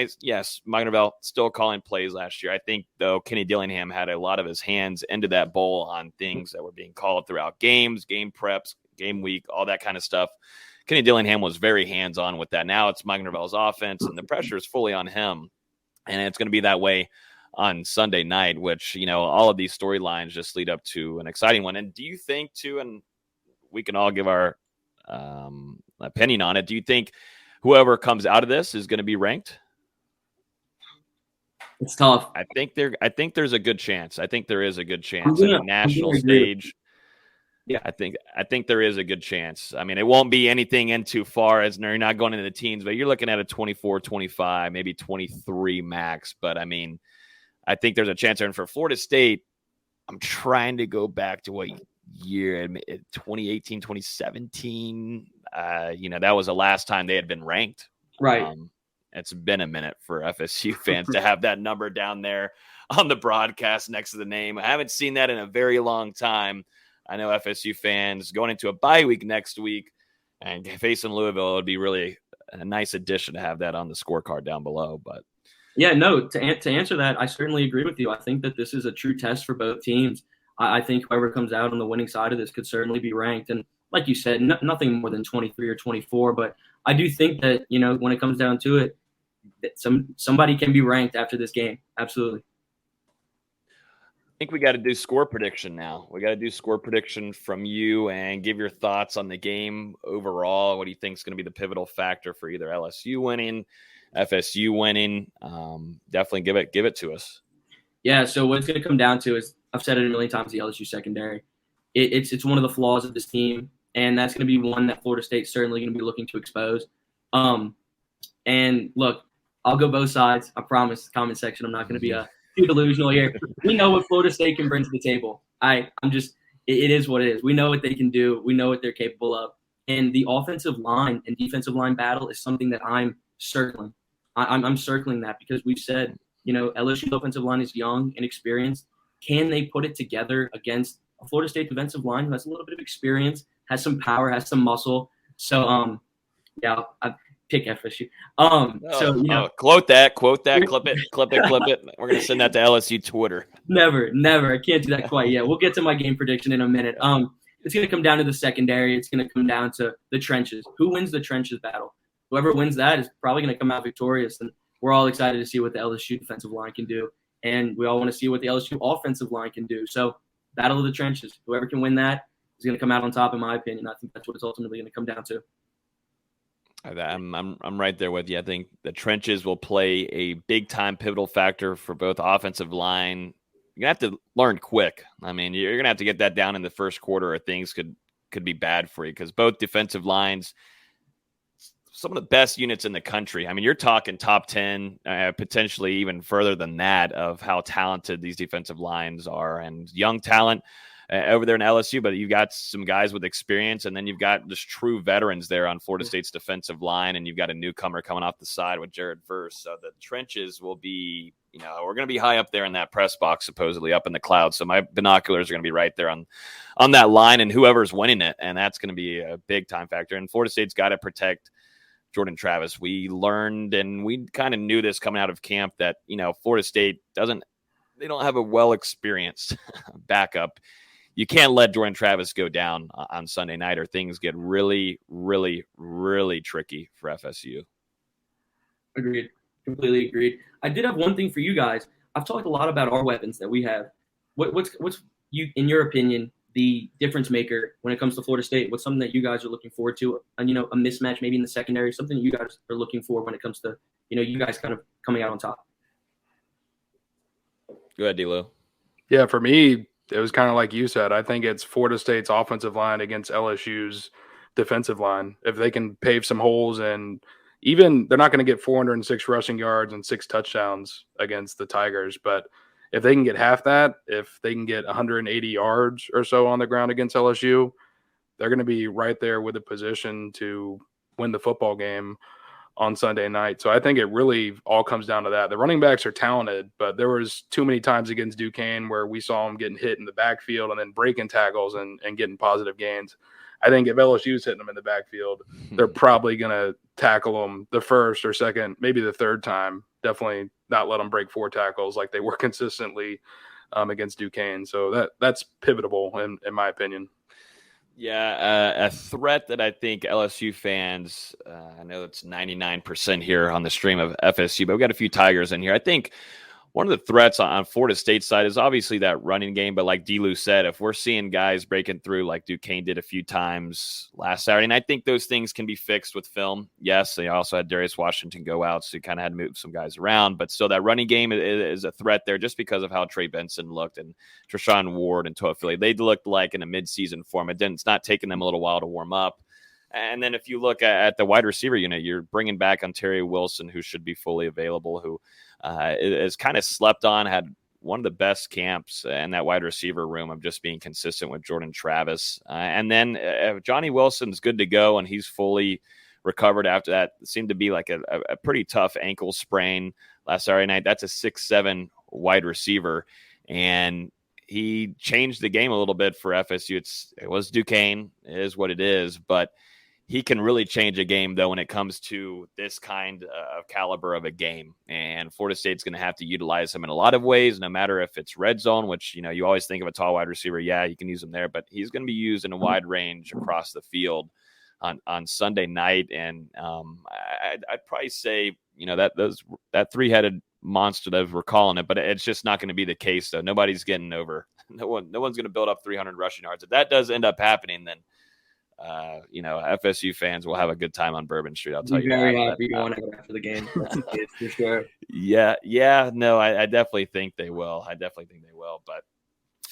Mike Norvell still calling plays last year. I think, though, Kenny Dillingham had a lot of his hands into that bowl on things that were being called throughout games, game preps, game week, all that kind of stuff. Kenny Dillingham was very hands-on with that. Now it's Mike Norvell's offense, and the pressure is fully on him, and it's going to be that way on Sunday night, which, all of these storylines just lead up to an exciting one. And do you think, too, and we can all give our opinion on it, do you think whoever comes out of this is going to be ranked? It's tough. I think there's a good chance. I think there is a good chance on the national stage. Yeah, I think there is a good chance. I mean, it won't be anything in too far as you're not going into the teens, but you're looking at a 24, 25, maybe 23 max. But I mean, I think there's a chance there. And for Florida State, I'm trying to go back to what year, 2018, 2017. that was the last time they had been ranked. Right. It's been a minute for FSU fans to have that number down there on the broadcast next to the name. I haven't seen that in a very long time. I know FSU fans going into a bye week next week and facing Louisville, it would be really a nice addition to have that on the scorecard down below. But yeah, no, to answer that, I certainly agree with you. I think that this is a true test for both teams. I think whoever comes out on the winning side of this could certainly be ranked. And like you said, nothing more than 23 or 24. But I do think that, when it comes down to it, that somebody can be ranked after this game. Absolutely. I think we got to do score prediction now. We got to do score prediction from you and give your thoughts on the game overall. What do you think is going to be the pivotal factor for either LSU winning, FSU winning? Definitely give it to us. Yeah, so what it's going to come down to is, I've said it a million times, the LSU secondary. It's one of the flaws of this team, and that's going to be one that Florida State's certainly going to be looking to expose. And look, I'll go both sides. I promise. Comment section, I'm not going to be too delusional here. We know what Florida State can bring to the table. It is what it is. We know what they can do. We know what they're capable of. And the offensive line and defensive line battle is something that I'm circling. I'm circling that because we've said, LSU's offensive line is young and experienced. Can they put it together against a Florida State defensive line who has a little bit of experience, has some power, has some muscle? So, I pick FSU. Quote that, clip it. We're going to send that to LSU Twitter. Never. I can't do that quite yet. We'll get to my game prediction in a minute. It's going to come down to the secondary. It's going to come down to the trenches. Who wins the trenches battle? Whoever wins that is probably going to come out victorious. And we're all excited to see what the LSU defensive line can do. And we all want to see what the LSU offensive line can do. So, battle of the trenches. Whoever can win that is going to come out on top, in my opinion. I think that's what it's ultimately going to come down to. I'm right there with you. I think the trenches will play a big-time pivotal factor for both offensive line. You're going to have to learn quick. I mean, you're going to have to get that down in the first quarter or things could be bad for you because both defensive lines, some of the best units in the country. I mean, you're talking top 10, potentially even further than that of how talented these defensive lines are and young talent over there in LSU, but you've got some guys with experience, and then you've got just true veterans there on Florida State's defensive line, and you've got a newcomer coming off the side with Jared Verse. So the trenches will be, we're going to be high up there in that press box, supposedly up in the clouds. So my binoculars are going to be right there on that line and whoever's winning it, and that's going to be a big-time factor. And Florida State's got to protect Jordan Travis. We learned, and we kind of knew this coming out of camp, that, Florida State they don't have a well-experienced backup. You can't let Jordan Travis go down on Sunday night or things get really, really, really tricky for FSU. Agreed. Completely agreed. I did have one thing for you guys. I've talked a lot about our weapons that we have. What's you, in your opinion, the difference maker when it comes to Florida State? What's something that you guys are looking forward to? A mismatch maybe in the secondary, something you guys are looking for when it comes to, you guys kind of coming out on top. Go ahead, D-Lo. Yeah, for me, it was kind of like you said. I think it's Florida State's offensive line against LSU's defensive line. If they can pave some holes, and even they're not going to get 406 rushing yards and 6 touchdowns against the Tigers, but if they can get half that, if they can get 180 yards or so on the ground against LSU, they're going to be right there with a position to win the football game on Sunday night. So I think it really all comes down to that. The running backs are talented, but there was too many times against Duquesne where we saw them getting hit in the backfield and then breaking tackles and getting positive gains. I think if LSU's hitting them in the backfield, they're probably going to tackle them the first or second, maybe the third time. Definitely not let them break 4 tackles like they were consistently against Duquesne. So that's pivotal in my opinion. Yeah, a threat that I think LSU fans, I know it's 99% here on the stream of FSU, but we've got a few Tigers in here. I think one of the threats on Florida State side is obviously that running game, but like D-Lou said, if we're seeing guys breaking through like Duquesne did a few times last Saturday, and I think those things can be fixed with film. Yes, they also had Darius Washington go out, so you kind of had to move some guys around, but still that running game is a threat there just because of how Trey Benson looked and Treshaun Ward and Toafili. They looked like in a midseason form. It's not taking them a little while to warm up. And then if you look at the wide receiver unit, you're bringing back Ontario Wilson, who should be fully available, who is kind of slept on, had one of the best camps in that wide receiver room of just being consistent with Jordan Travis. And then if Johnny Wilson's good to go and he's fully recovered after that, it seemed to be like a pretty tough ankle sprain last Saturday night. That's a 6'7" wide receiver, and he changed the game a little bit for FSU. It was Duquesne, it is what it is, but he can really change a game, though, when it comes to this kind of caliber of a game. And Florida State's going to have to utilize him in a lot of ways, no matter if it's red zone, which, you always think of a tall wide receiver. Yeah, you can use him there, but he's going to be used in a wide range across the field on Sunday night. And I'd probably say, that three-headed monster that we're calling it, but it's just not going to be the case, though. Nobody's getting over. No one's going to build up 300 rushing yards. If that does end up happening, then FSU fans will have a good time on Bourbon Street. I'll tell you. Very happy going after the game. For sure. Yeah. No, I definitely think they will. But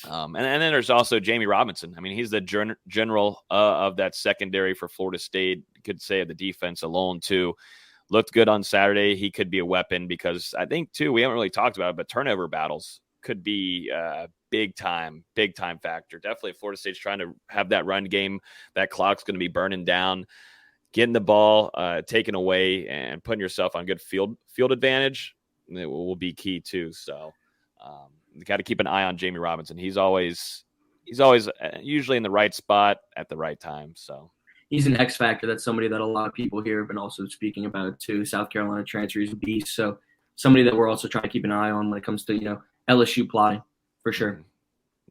and then there's also Jamie Robinson. I mean, he's the general of that secondary for Florida State. You could say of the defense alone too. Looked good on Saturday. He could be a weapon because I think too, we haven't really talked about it, but turnover battles could be big time factor. Definitely if Florida State's trying to have that run game, that clock's going to be burning down, getting the ball taken away and putting yourself on good field advantage. It will be key too. So you got to keep an eye on Jamie Robinson. He's always usually in the right spot at the right time. So he's an X factor. That's somebody that a lot of people here have been also speaking about too. South Carolina transfer, he's a beast. So somebody that we're also trying to keep an eye on when it comes to, LSU play for sure.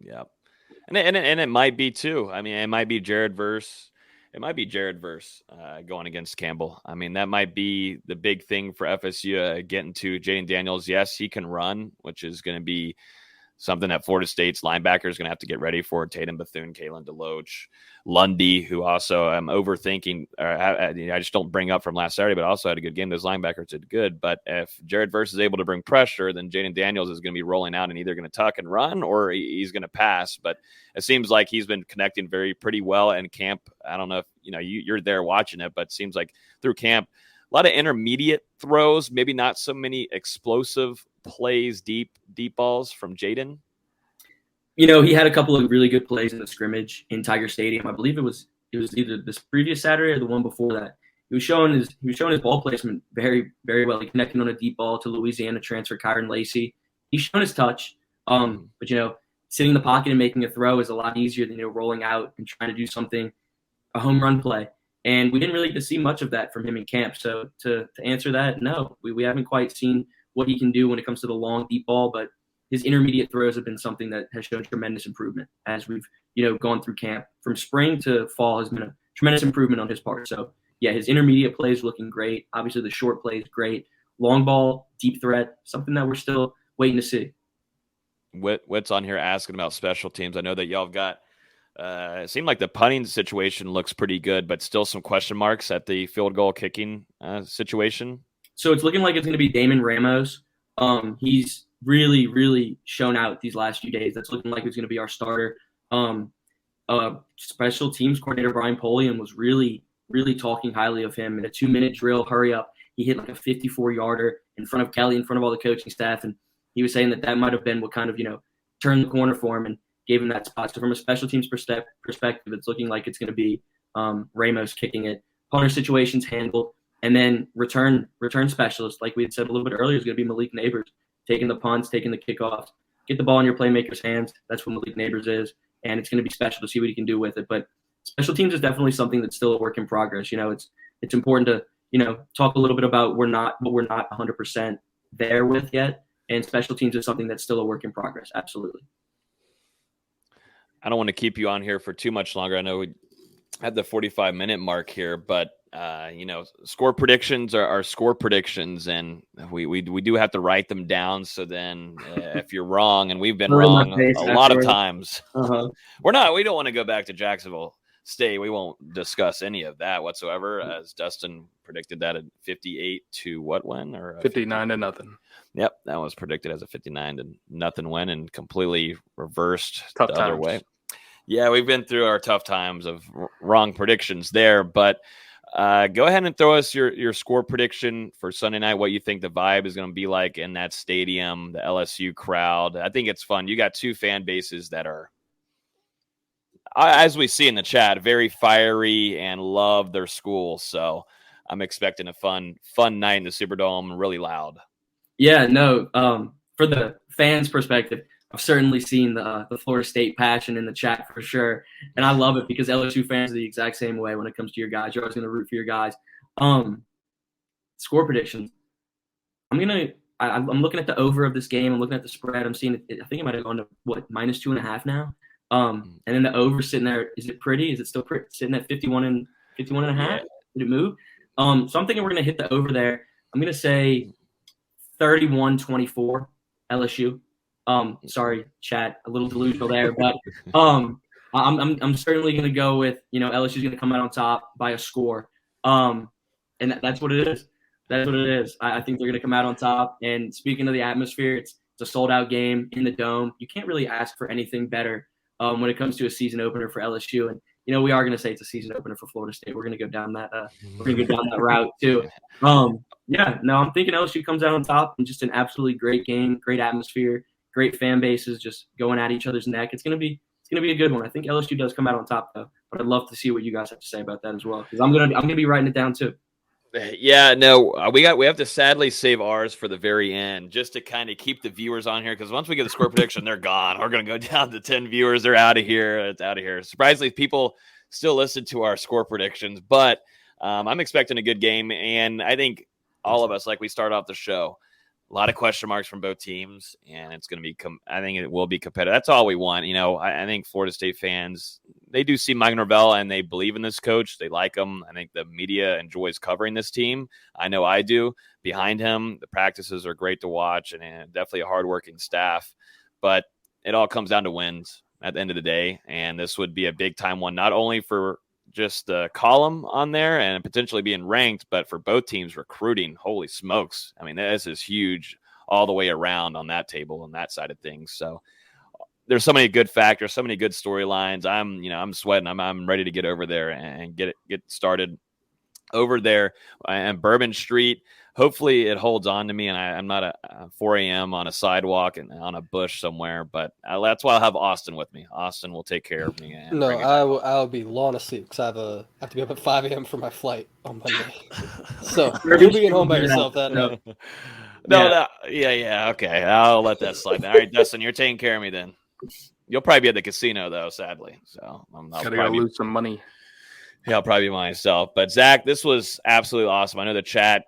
Yeah. And it might be too. I mean, it might be Jared Verse. It might be Jared Verse going against Campbell. I mean, that might be the big thing for FSU getting to Jaden Daniels. Yes, he can run, which is going to be something that Florida State's linebacker is going to have to get ready for. Tatum Bethune, Kalen DeLoach, Lundy, who also I'm overthinking. I just don't bring up from last Saturday, but also had a good game. Those linebackers did good. But if Jared Verse is able to bring pressure, then Jaden Daniels is going to be rolling out and either going to tuck and run or he's going to pass. But it seems like he's been connecting pretty well in camp. I don't know if you're there watching it, but it seems like through camp, a lot of intermediate throws, maybe not so many explosive plays, deep balls from Jaden. He had a couple of really good plays in the scrimmage in Tiger Stadium. I believe it was either this previous Saturday or the one before that. He was showing his ball placement very, very well. He connected on a deep ball to Louisiana transfer Kyron Lacey. He's shown his touch. But sitting in the pocket and making a throw is a lot easier than rolling out and trying to do something, a home run play. And we didn't really get to see much of that from him in camp. So to answer that, no, we haven't quite seen what he can do when it comes to the long, deep ball. But his intermediate throws have been something that has shown tremendous improvement as we've, gone through camp. From spring to fall has been a tremendous improvement on his part. So, yeah, his intermediate play is looking great. Obviously, the short play is great. Long ball, deep threat, something that we're still waiting to see. What's on here asking about special teams? I know that y'all have got it seemed like the punting situation looks pretty good, but still some question marks at the field goal kicking situation. So it's looking like it's going to be Damon Ramos. He's really, really shown out these last few days. That's looking like he's going to be our starter. Special teams coordinator Brian Polian was really, really talking highly of him in a 2-minute drill. Hurry up. He hit like a 54-yarder in front of Kelly, in front of all the coaching staff. And he was saying that might have been what kind of, turned the corner for him and gave him that spot. So from a special teams perspective, it's looking like it's going to be Ramos kicking it. Punter situations handled. And then return specialist, like we had said a little bit earlier, is going to be Malik Neighbors, taking the punts, taking the kickoffs. Get the ball in your playmaker's hands. That's what Malik Neighbors is. And it's going to be special to see what he can do with it. But special teams is definitely something that's still a work in progress. It's important to, talk a little bit about what we're not 100% there with yet. And special teams is something that's still a work in progress. Absolutely. I don't want to keep you on here for too much longer. I know we had the 45-minute mark here, but score predictions are score predictions, and we do have to write them down. So then, if you're wrong, and we've been wrong a lot of times, we don't want to go back to Jacksonville State. We won't discuss any of that whatsoever. As Dustin predicted that at 58 to what win or 59 to nothing. Yep, that was predicted as a 59 to nothing win, and completely reversed Tough the times. Other way. Yeah, we've been through our tough times of wrong predictions there, but Go ahead and throw us your score prediction for Sunday night, what you think the vibe is going to be like in that stadium, the LSU crowd. I think it's fun. You got two fan bases that are, as we see in the chat, very fiery and love their school. So I'm expecting a fun night in the Superdome, really loud. Yeah, no, for the fans' perspective, I've certainly seen the Florida State passion in the chat for sure. And I love it because LSU fans are the exact same way when it comes to your guys. You're always going to root for your guys. Score predictions. I'm looking at the over of this game. I'm looking at the spread. I'm seeing it. I think it might have gone to -2.5 now. And then the over sitting there. Is it pretty? Is it still pretty? Sitting at 51 and a half? Did it move? So I'm thinking we're going to hit the over there. I'm going to say 31-24 LSU. Sorry, chat, a little delusional there, but I'm certainly going to go with, LSU's going to come out on top by a score. And that's what it is. That's what it is. I think they're going to come out on top. And speaking of the atmosphere, it's a sold-out game in the Dome. You can't really ask for anything better when it comes to a season opener for LSU. And we are going to say it's a season opener for Florida State. We're going to go down that. Route too. I'm thinking LSU comes out on top and just an absolutely great game, great atmosphere, great fan bases, just going at each other's neck. It's going to be a good one. I think LSU does come out on top though, but I'd love to see what you guys have to say about that as well, because I'm gonna be writing it down too. Yeah, no, we have to sadly save ours for the very end just to kind of keep the viewers on here, because once we get the score prediction, they're gone. We're going to go down to 10 viewers. They're out of here. It's out of here. Surprisingly, people still listen to our score predictions, but I'm expecting a good game, and I think all of us, like we start off the show, a lot of question marks from both teams, and it's going to be I think it will be competitive. That's all we want. I think Florida State fans, they do see Mike Norvell, and they believe in this coach. They like him. I think the media enjoys covering this team. I know I do. Behind him, the practices are great to watch, and definitely a hardworking staff. But it all comes down to wins at the end of the day, and this would be a big-time one, not only for just the column on there and potentially being ranked, but for both teams recruiting. Holy smokes. I mean, this is huge all the way around on that table, on that side of things. So there's so many good factors, so many good storylines. I'm sweating. I'm ready to get over there and get started over there and Bourbon Street. Hopefully it holds on to me, and I'm not at 4 a.m. on a sidewalk and on a bush somewhere, but that's why I'll have Austin with me. Austin will take care of me. No, I'll be long asleep because I have to be up at 5 a.m. for my flight on Monday. So you'll be at home by yourself that night. Okay. I'll let that slide. All right, Dustin, you're taking care of me then. You'll probably be at the casino, though, sadly. So I'll gotta go lose some money. Yeah, I'll probably be myself. But, Zach, this was absolutely awesome. I know the chat,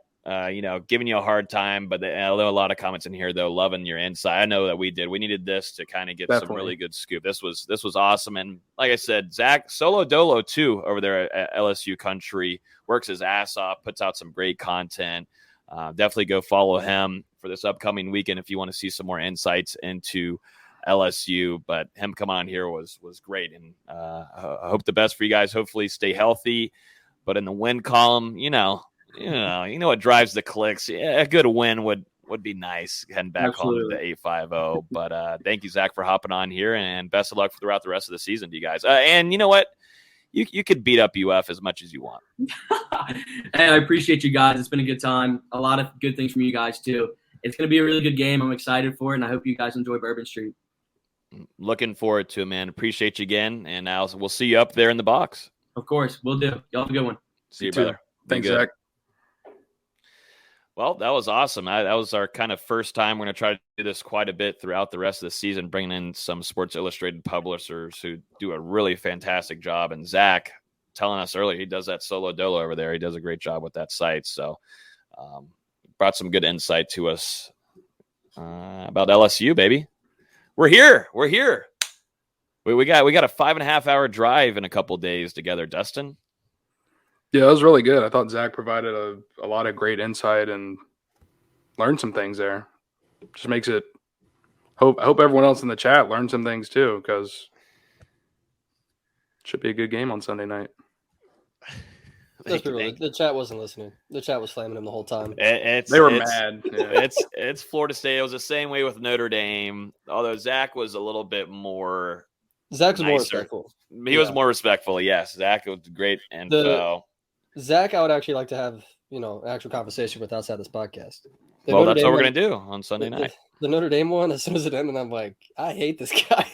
giving you a hard time, but there are a lot of comments in here, though, loving your insight. I know that we did. We needed this to kind of get some really good scoop. This was awesome. And like I said, Zach, solo dolo, too, over there at LSU Country, works his ass off, puts out some great content. Definitely go follow him for this upcoming weekend if you want to see some more insights into LSU. But him coming on here was great, and I hope the best for you guys. Hopefully stay healthy. But in the win column, you know what drives the clicks. Yeah, a good win would be nice heading back home to the 850. But thank you, Zach, for hopping on here, and best of luck throughout the rest of the season to you guys. And you know what? You could beat up UF as much as you want. Hey, I appreciate you guys. It's been a good time. A lot of good things from you guys, too. It's going to be a really good game. I'm excited for it, and I hope you guys enjoy Bourbon Street. Looking forward to it, man. Appreciate you again, and we'll see you up there in the box. Of course. We'll do. Y'all have a good one. See you, brother. Thanks, Zach. Well, that was awesome. That was our kind of first time. We're going to try to do this quite a bit throughout the rest of the season, bringing in some Sports Illustrated publishers who do a really fantastic job. And Zach telling us earlier, he does that solo dolo over there. He does a great job with that site. So brought some good insight to us about LSU, baby. We're here. We got a 5.5 hour drive in a couple days together, Dustin. Yeah, it was really good. I thought Zach provided a lot of great insight and learned some things there. Just makes it I hope everyone else in the chat learned some things too, because it should be a good game on Sunday night. The chat wasn't listening. The chat was slamming him the whole time. They were mad. Yeah. It's Florida State. It was the same way with Notre Dame, although Zach was a little bit more. Zach's more respectful. He was more respectful. Yes, Zach was great info. Zach, I would actually like to have, an actual conversation with outside this podcast. Well, that's what we're going to do on Sunday night. The Notre Dame one, as soon as it ended, I'm like, I hate this guy.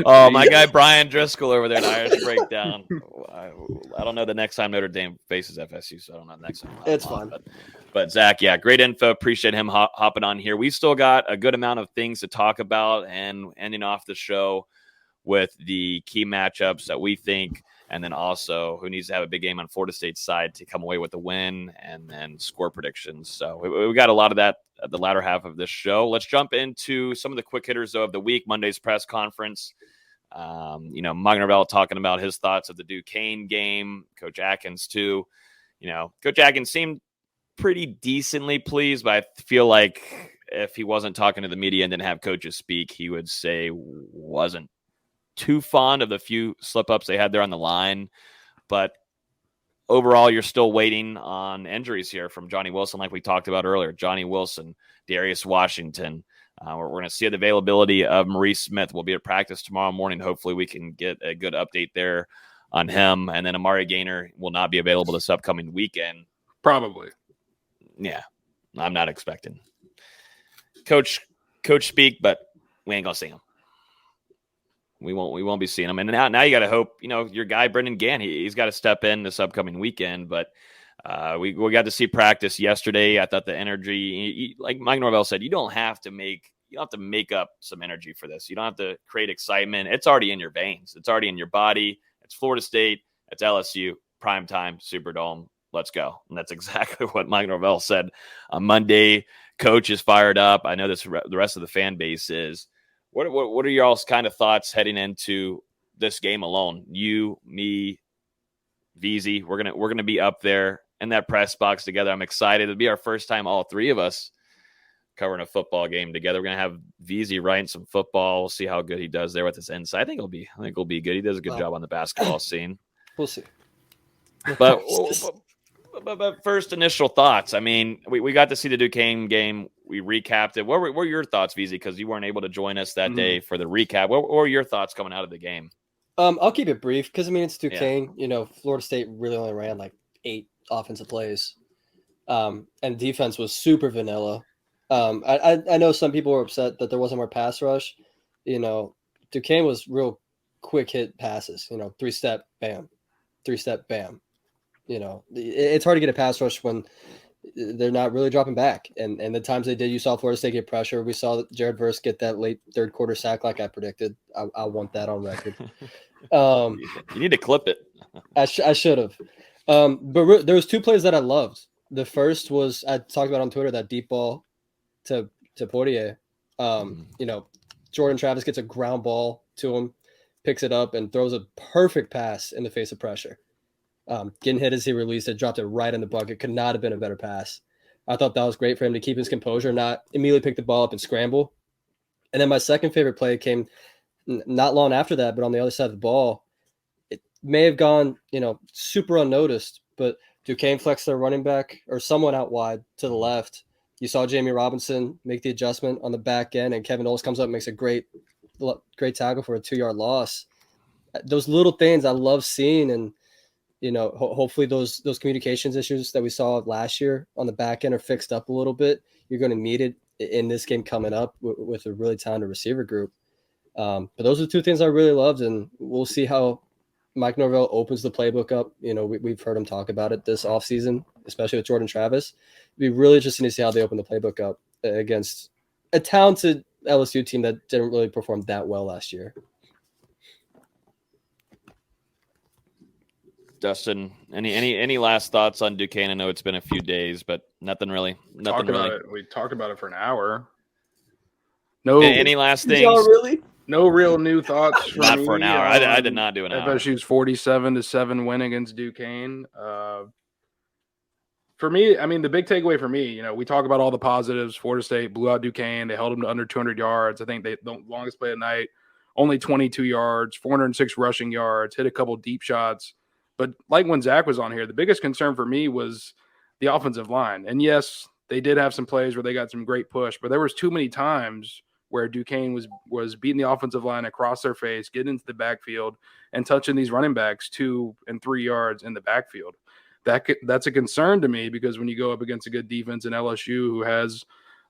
Oh, my guy Brian Driscoll over there at Irish Breakdown. I don't know the next time Notre Dame faces FSU, so I don't know the next time. It's fine. But Zach, yeah, great info. Appreciate him hopping on here. We've still got a good amount of things to talk about, and ending off the show with the key matchups that we think, and then also who needs to have a big game on Florida State's side to come away with a win, and then score predictions. So we got a lot of that at the latter half of this show. Let's jump into some of the quick hitters of the week. Monday's press conference. Mike Norvell talking about his thoughts of the Duquesne game. Coach Atkins too. Coach Atkins seemed pretty decently pleased, but I feel like if he wasn't talking to the media and didn't have coaches speak, he would say wasn't too fond of the few slip-ups they had there on the line. But overall, you're still waiting on injuries here from Johnny Wilson, like we talked about earlier. Johnny Wilson, Darius Washington. We're going to see the availability of Maurice Smith. We'll be at practice tomorrow morning. Hopefully we can get a good update there on him. And then Amari Gaynor will not be available this upcoming weekend. Probably. Yeah, I'm not expecting. Coach speak, but we ain't going to see him. We won't be seeing him. And now you got to hope, your guy, Brendan Gann, he's got to step in this upcoming weekend. But we got to see practice yesterday. I thought the energy, like Mike Norvell said, you don't have to make up some energy for this. You don't have to create excitement. It's already in your veins. It's already in your body. It's Florida State. It's LSU. Primetime, Superdome. Let's go. And that's exactly what Mike Norvell said on Monday. Coach is fired up. I know the rest of the fan base is. What are y'all's kind of thoughts heading into this game alone? You, me, VZ, we're gonna be up there in that press box together. I'm excited. It'll be our first time, all three of us, covering a football game together. We're gonna have VZ writing some football. We'll see how good he does there with his insight. I think it'll be good. He does a good job on the basketball scene. We'll see. But first initial thoughts. I mean, we got to see the Duquesne game. We recapped it. What were your thoughts, VZ? Because you weren't able to join us that day for the recap. What were your thoughts coming out of the game? I'll keep it brief because, it's Duquesne. Yeah. Florida State really only ran like 8 offensive plays. And defense was super vanilla. I know some people were upset that there wasn't more pass rush. Duquesne was real quick hit passes. 3-step, bam. 3-step, bam. It's hard to get a pass rush when they're not really dropping back. And the times they did, you saw Florida State get pressure. We saw Jared Verse get that late third quarter sack like I predicted. I want that on record. You need to clip it. I should have. But there was 2 plays that I loved. The first was, I talked about on Twitter, that deep ball to Poirier. Jordan Travis gets a ground ball to him, picks it up, and throws a perfect pass in the face of pressure. Getting hit as he released it, dropped it right in the bucket. Could not have been a better pass. I thought that was great for him to keep his composure, not immediately pick the ball up and scramble. And then my second favorite play came not long after that, but on the other side of the ball. It may have gone, super unnoticed, but Duquesne flexed their running back or someone out wide to the left. You saw Jamie Robinson make the adjustment on the back end, and Kevin Knowles comes up and makes a great tackle for a 2-yard loss. Those little things I love seeing, and hopefully those communications issues that we saw last year on the back end are fixed up a little bit. You're going to need it in this game coming up with a really talented receiver group. But those are 2 things I really loved, and we'll see how Mike Norvell opens the playbook up. We've heard him talk about it this offseason, especially with Jordan Travis. It'd be really interesting to see how they open the playbook up against a talented LSU team that didn't really perform that well last year. Dustin, any last thoughts on Duquesne? I know it's been a few days, but nothing really. We talked about it for an hour. No. Any last things? Really? No real new thoughts. For not me. For an hour. I did not do an hour. FSU's 47-7 win against Duquesne. For me, the big takeaway for me, we talk about all the positives. Florida State blew out Duquesne. They held them to under 200 yards. I think the longest play of the night, only 22 yards, 406 rushing yards, hit a couple deep shots. But like when Zack was on here, the biggest concern for me was the offensive line. And yes, they did have some plays where they got some great push, but there was too many times where Duquesne was beating the offensive line across their face, getting into the backfield, and touching these running backs 2 and 3 yards in the backfield. That's a concern to me, because when you go up against a good defense in LSU, who has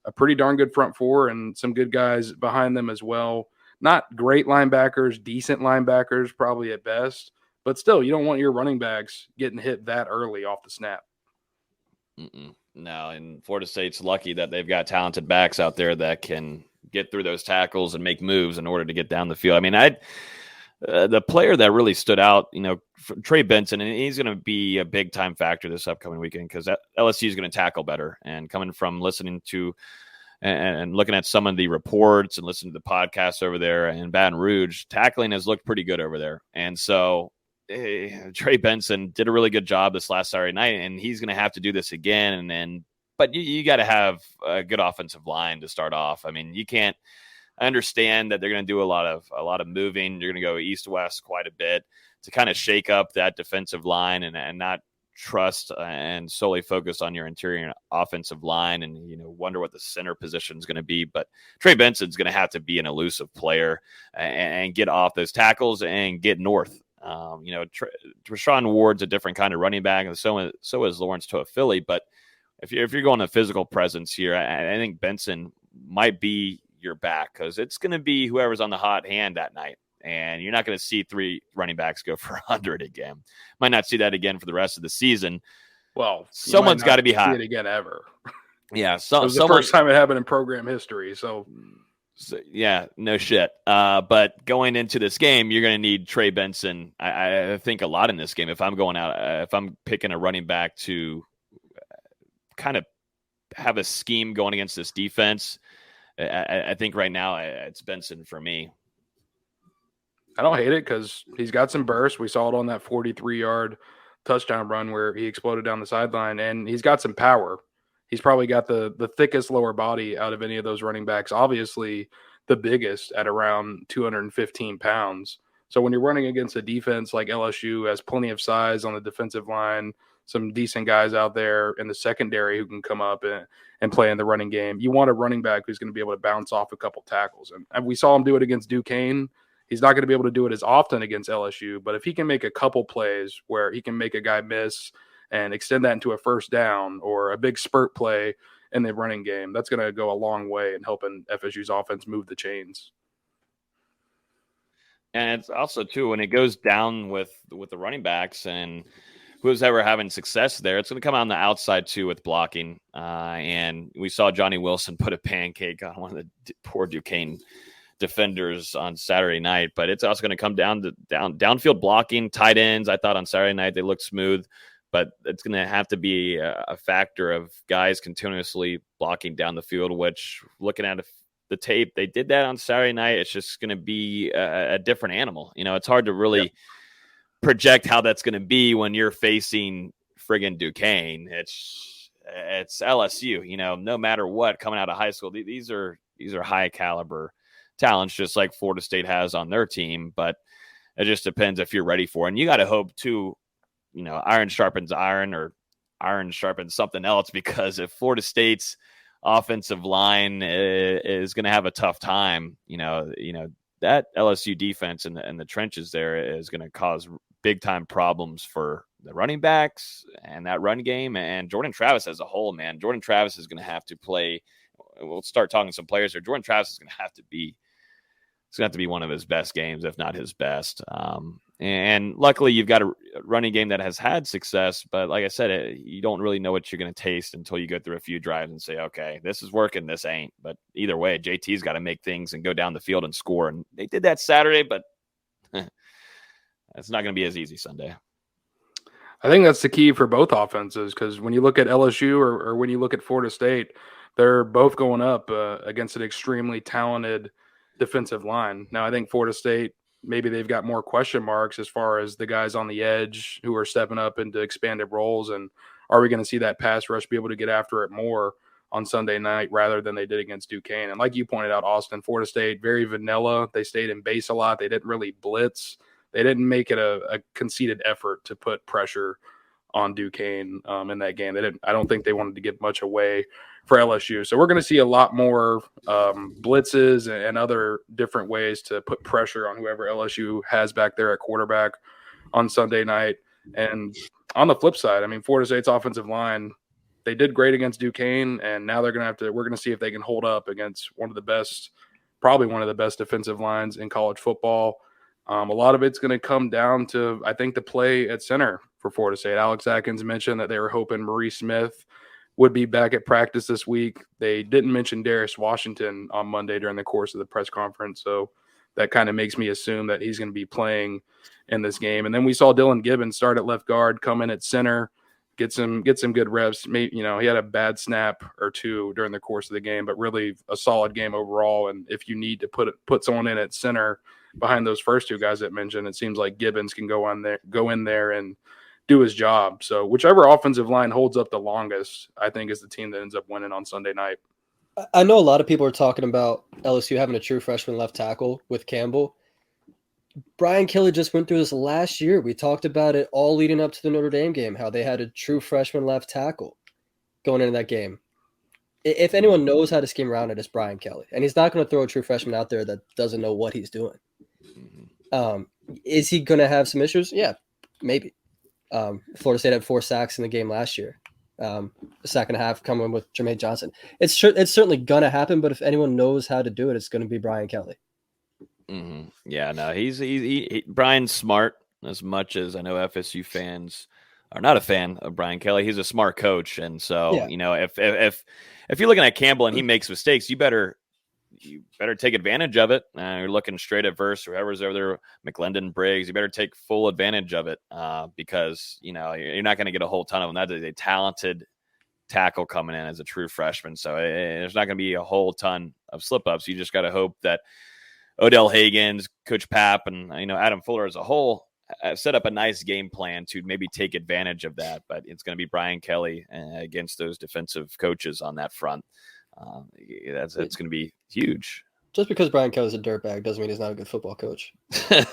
a pretty darn good front four and some good guys behind them as well, not great linebackers, decent linebackers probably at best, but still, you don't want your running backs getting hit that early off the snap. No, and Florida State's lucky that they've got talented backs out there that can get through those tackles and make moves in order to get down the field. I mean, the player that really stood out, Trey Benson, and he's going to be a big time factor this upcoming weekend because LSU is going to tackle better. And coming from listening to and looking at some of the reports and listening to the podcasts over there in Baton Rouge, tackling has looked pretty good over there. And so Trey Benson did a really good job this last Saturday night, and he's going to have to do this again. But you got to have a good offensive line to start off. I mean, you can't. I understand that they're going to do a lot of moving. You're going to go east-west quite a bit to kind of shake up that defensive line and not trust and solely focus on your interior offensive line and, wonder what the center position is going to be. But Trey Benson's going to have to be an elusive player and get off those tackles and get north. Rashawn Ward's a different kind of running back, and so is Lawrence Toafili. But if you're going to physical presence here, I think Benson might be your back, because it's going to be whoever's on the hot hand that night, and you're not going to see 3 running backs go for 100 again. Might not see that again for the rest of the season. Well, someone's got to be hot. See it again ever. Yeah, it was the first time it happened in program history. So yeah, no shit. But going into this game, you're going to need Trey Benson. I think a lot in this game. If I'm going out, if I'm picking a running back to kind of have a scheme going against this defense, I think right now it's Benson for me. I don't hate it because he's got some burst. We saw it on that 43-yard touchdown run where he exploded down the sideline, and he's got some power. He's probably got the thickest lower body out of any of those running backs, obviously the biggest at around 215 pounds. So when you're running against a defense like LSU, has plenty of size on the defensive line, some decent guys out there in the secondary who can come up and play in the running game. You want a running back who's going to be able to bounce off a couple tackles. And we saw him do it against Duquesne. He's not going to be able to do it as often against LSU, but if he can make a couple plays where he can make a guy miss and extend that into a first down or a big spurt play in the running game, that's going to go a long way in helping FSU's offense move the chains. And it's also, too, when it goes down with the running backs and who's ever having success there, it's going to come out on the outside, too, with blocking. And we saw Johnny Wilson put a pancake on one of the poor Duquesne defenders on Saturday night. But it's also going to come down to downfield blocking, tight ends. I thought on Saturday night they looked smooth. But it's going to have to be a factor of guys continuously blocking down the field, which, looking at the tape, they did that on Saturday night. It's just going to be a different animal. It's hard to really project how that's going to be when you're facing friggin' Duquesne. It's LSU, no matter what, coming out of high school, these are high caliber talents, just like Florida State has on their team. But it just depends if you're ready for it. And you got to hope too, iron sharpens iron, or iron sharpens something else, because if Florida State's offensive line is going to have a tough time, that LSU defense in the trenches there is going to cause big time problems for the running backs and that run game. And Jordan Travis as a whole, man, Jordan Travis is going to have to play. We'll start talking some players here. Jordan Travis is going to have to be, it's going to have to be one of his best games, if not his best. And luckily you've got a running game that has had success, but like I said, you don't really know what you're going to taste until you go through a few drives and say, okay, this is working, this ain't. But either way, JT's got to make things and go down the field and score. And they did that Saturday, but it's not going to be as easy Sunday. I think that's the key for both offenses, because when you look at LSU or when you look at Florida State, they're both going up against an extremely talented defensive line. Now, I think Florida State, maybe they've got more question marks as far as the guys on the edge who are stepping up into expanded roles. And are we going to see that pass rush be able to get after it more on Sunday night rather than they did against Duquesne? And like you pointed out, Austin, Florida State, very vanilla. They stayed in base a lot. They didn't really blitz. They didn't make it a conceited effort to put pressure on Duquesne in that game. I don't think they wanted to give much away for LSU. So we're going to see a lot more blitzes and other different ways to put pressure on whoever LSU has back there at quarterback on Sunday night. And on the flip side, I mean, Florida State's offensive line, they did great against Duquesne, and now we're going to see if they can hold up against probably one of the best defensive lines in college football. A lot of it's going to come down to, I think, the play at center for Florida State. Alex Atkins mentioned that they were hoping Maurice Smith would be back at practice this week. They didn't mention Darius Washington on Monday during the course of the press conference, so that kind of makes me assume that he's going to be playing in this game. And then we saw Dylan Gibbons start at left guard, come in at center, get some good reps. Maybe, he had a bad snap or two during the course of the game, but really a solid game overall. And if you need to put someone in at center behind those first two guys that mentioned, it seems like Gibbons can go in there and do his job. So whichever offensive line holds up the longest, I think, is the team that ends up winning on Sunday night. I know a lot of people are talking about LSU having a true freshman left tackle with Campbell. Brian Kelly just went through this last year. We talked about it all leading up to the Notre Dame game, how they had a true freshman left tackle going into that game. If anyone knows how to scheme around it, it's Brian Kelly. And he's not going to throw a true freshman out there that doesn't know what he's doing. Is he going to have some issues? Yeah, maybe. Florida State had 4 sacks in the game last year. The second half coming with Jermaine Johnson. It's certainly going to happen, but if anyone knows how to do it, it's going to be Brian Kelly. Mm-hmm. Yeah, no, he Brian's smart. As much as I know FSU fans are not a fan of Brian Kelly, he's a smart coach, and so if you're looking at Campbell and he makes mistakes, you better take advantage of it. You're looking straight at Verse or whoever's over there, McClendon, Briggs. You better take full advantage of it because you're not going to get a whole ton of them. That is a talented tackle coming in as a true freshman, so there's not going to be a whole ton of slip ups. You just got to hope that Odell Hagens, Coach Papp, and Adam Fuller as a whole have set up a nice game plan to maybe take advantage of that. But it's going to be Brian Kelly against those defensive coaches on that front. It's going to be huge. Just because Brian Kelly's a dirtbag doesn't mean he's not a good football coach. That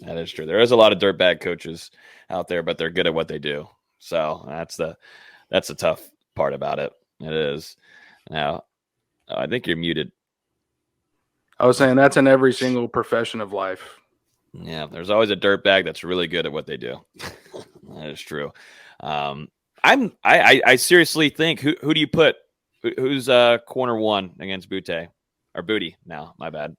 is true. There is a lot of dirtbag coaches out there, but they're good at what they do. So that's the tough part about it. It is. Now, I think you're muted. I was saying that's in every single profession of life. Yeah, there's always a dirtbag that's really good at what they do. That is true. I seriously think who do you put? Who's corner one against Booty? Now, my bad.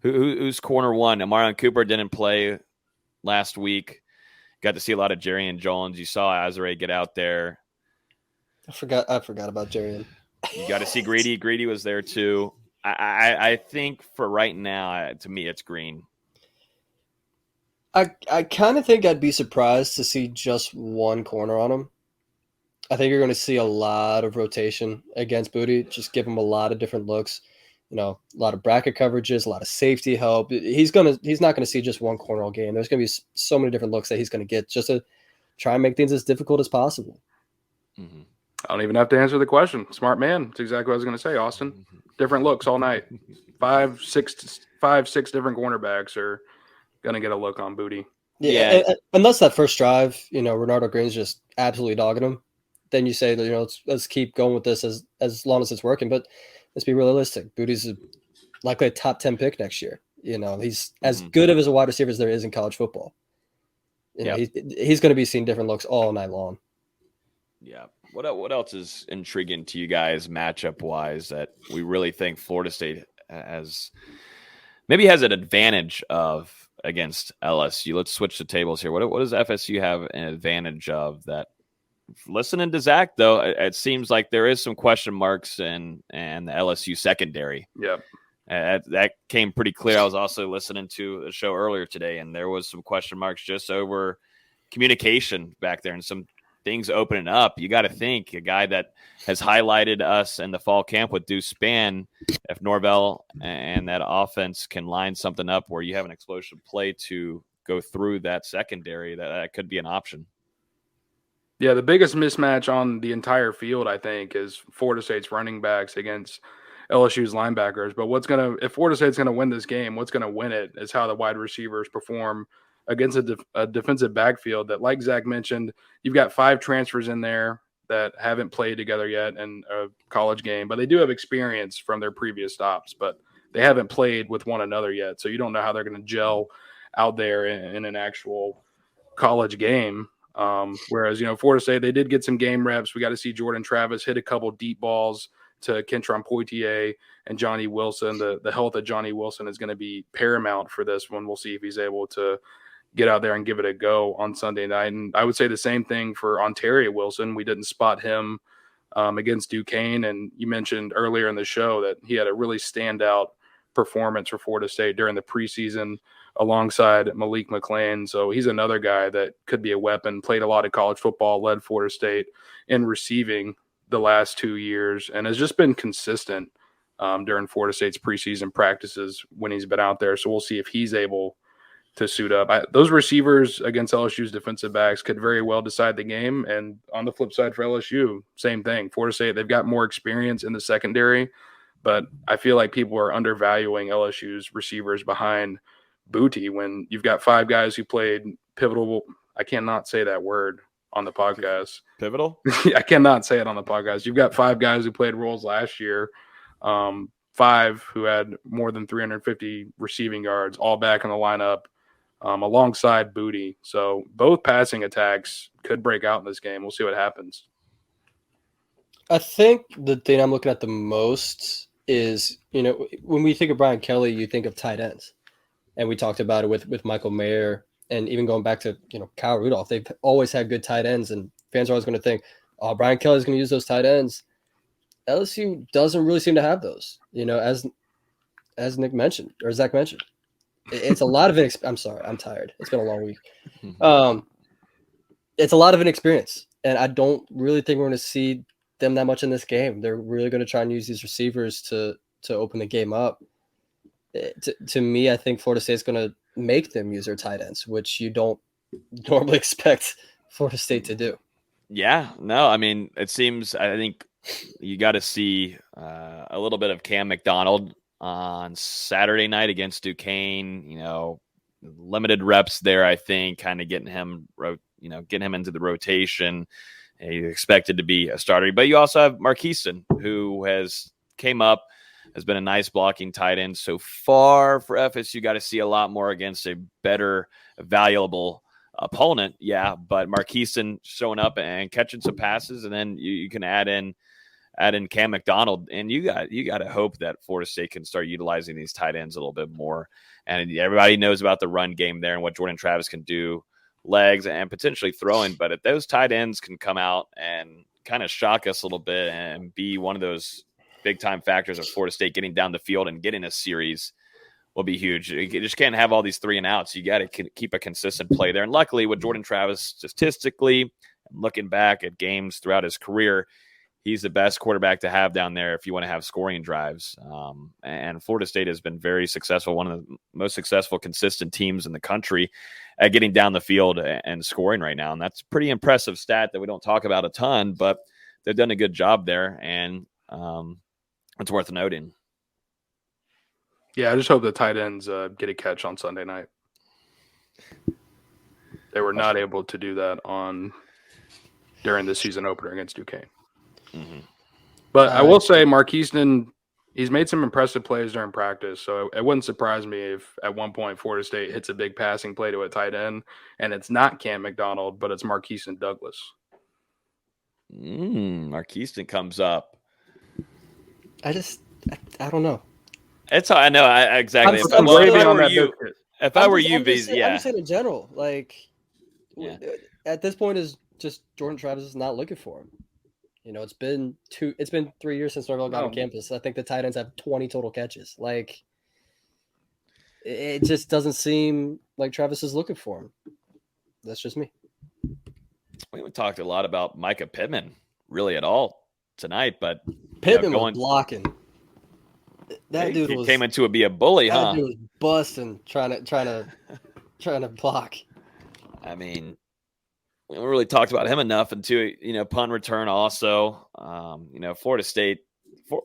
Who's corner one? Amarion Cooper didn't play last week. Got to see a lot of Jerrion Jones. You saw Azare get out there. I forgot about Jerrion. You got to see Greedy. Greedy was there too. I think for right now, to me, it's Green. I kind of think I'd be surprised to see just one corner on him. I think you're going to see a lot of rotation against Booty. Just give him a lot of different looks. A lot of bracket coverages, a lot of safety help. He's not going to see just one corner all game. There's going to be so many different looks that he's going to get just to try and make things as difficult as possible. Mm-hmm. I don't even have to answer the question. Smart man. That's exactly what I was going to say, Austin. Different looks all night. 5, 6 different cornerbacks are going to get a look on Booty. Yeah. Unless that first drive, Renardo Green's just absolutely dogging him, then you say that, let's keep going with this as long as it's working. But let's be realistic. Booty's likely a top 10 pick next year. He's as good of as a wide receiver as there is in college football. He's going to be seeing different looks all night long. Yeah. What else is intriguing to you guys matchup wise that we really think Florida State has an advantage of against LSU? Let's switch the tables here. What does FSU have an advantage of that? Listening to Zack, though, it seems like there is some question marks in the LSU secondary. Yep. That came pretty clear. I was also listening to a show earlier today, and there was some question marks just over communication back there and some things opening up. You got to think a guy that has highlighted us in the fall camp with Deuce Spann, if Norvell and that offense can line something up where you have an explosive play to go through that secondary, that could be an option. Yeah, the biggest mismatch on the entire field, I think, is Florida State's running backs against LSU's linebackers. But if Florida State's going to win this game, what's going to win it is how the wide receivers perform against a defensive backfield that, like Zack mentioned, you've got 5 transfers in there that haven't played together yet in a college game, but they do have experience from their previous stops, but they haven't played with one another yet. So you don't know how they're going to gel out there in an actual college game. Whereas, Florida State, they did get some game reps. We got to see Jordan Travis hit a couple deep balls to Kentron Poitier and Johnny Wilson. The health of Johnny Wilson is going to be paramount for this one. We'll see if he's able to get out there and give it a go on Sunday night. And I would say the same thing for Ontario Wilson. We didn't spot him against Duquesne. And you mentioned earlier in the show that he had a really standout performance for Florida State during the preseason alongside Malik McClain. So he's another guy that could be a weapon, played a lot of college football, led Florida State in receiving the last 2 years, and has just been consistent during Florida State's preseason practices when he's been out there. So we'll see if he's able to suit up. Those receivers against LSU's defensive backs could very well decide the game. And on the flip side for LSU, same thing. Florida State, they've got more experience in the secondary, but I feel like people are undervaluing LSU's receivers behind Booty when you've got 5 guys who played pivotal. I cannot say that word on the podcast. Pivotal? I cannot say it on the podcast. You've got 5 guys who played roles last year, 5 who had more than 350 receiving yards, all back in the lineup alongside Booty. So both passing attacks could break out in this game. We'll see what happens. I think the thing I'm looking at the most is, when we think of Brian Kelly, you think of tight ends. And we talked about it with Michael Mayer, and even going back to, Kyle Rudolph. They've always had good tight ends, and fans are always going to think, oh, Brian Kelly's going to use those tight ends. LSU doesn't really seem to have those, as Nick mentioned, or Zach mentioned. It's a lot of I'm sorry, I'm tired. It's been a long week. It's a lot of inexperience, and I don't really think we're going to see them that much in this game. They're really going to try and use these receivers to open the game up. To me, I think Florida State's going to make them use their tight ends, which you don't normally expect Florida State to do. Yeah, no, I mean, I think you got to see a little bit of Cam McDonald on Saturday night against Duquesne. Limited reps there, I think, kind of getting him into the rotation. He's expected to be a starter, but you also have Marqueson, who has been a nice blocking tight end so far for FSU. Got to see a lot more against a better, valuable opponent. Yeah, but Marqueson showing up and catching some passes, and then you can add in Cam McDonald, and you got to hope that Florida State can start utilizing these tight ends a little bit more. And everybody knows about the run game there and what Jordan Travis can do, legs and potentially throwing. But if those tight ends can come out and kind of shock us a little bit and be one of those big-time factors of Florida State getting down the field and getting a series, will be huge. You just can't have all these 3 and outs. You got to keep a consistent play there. And luckily, with Jordan Travis, statistically, looking back at games throughout his career, he's the best quarterback to have down there if you want to have scoring drives. And Florida State has been very successful, one of the most successful, consistent teams in the country at getting down the field and scoring right now. And that's a pretty impressive stat that we don't talk about a ton, but they've done a good job there. And it's worth noting. Yeah, I just hope the tight ends get a catch on Sunday night. They were not able to do that during the season opener against Duquesne. Mm-hmm. But I will say Marqueson, he's made some impressive plays during practice, so it wouldn't surprise me if at one point Florida State hits a big passing play to a tight end, and it's not Cam McDonald, but it's Marqueson Douglas. Marqueson comes up. I don't know. I know. Exactly. If I were you, I'm just saying in general, at this point, is just Jordan Travis is not looking for him. It's been 3 years since Norvell got on campus. I think the tight ends have 20 total catches. It just doesn't seem like Travis is looking for him. That's just me. We haven't talked a lot about Micah Pittman really at all tonight, but Pittman was blocking. That dude came into be a bully, huh? That dude was busting, trying to block. I mean, we haven't really talked about him enough. And punt return also. Florida State,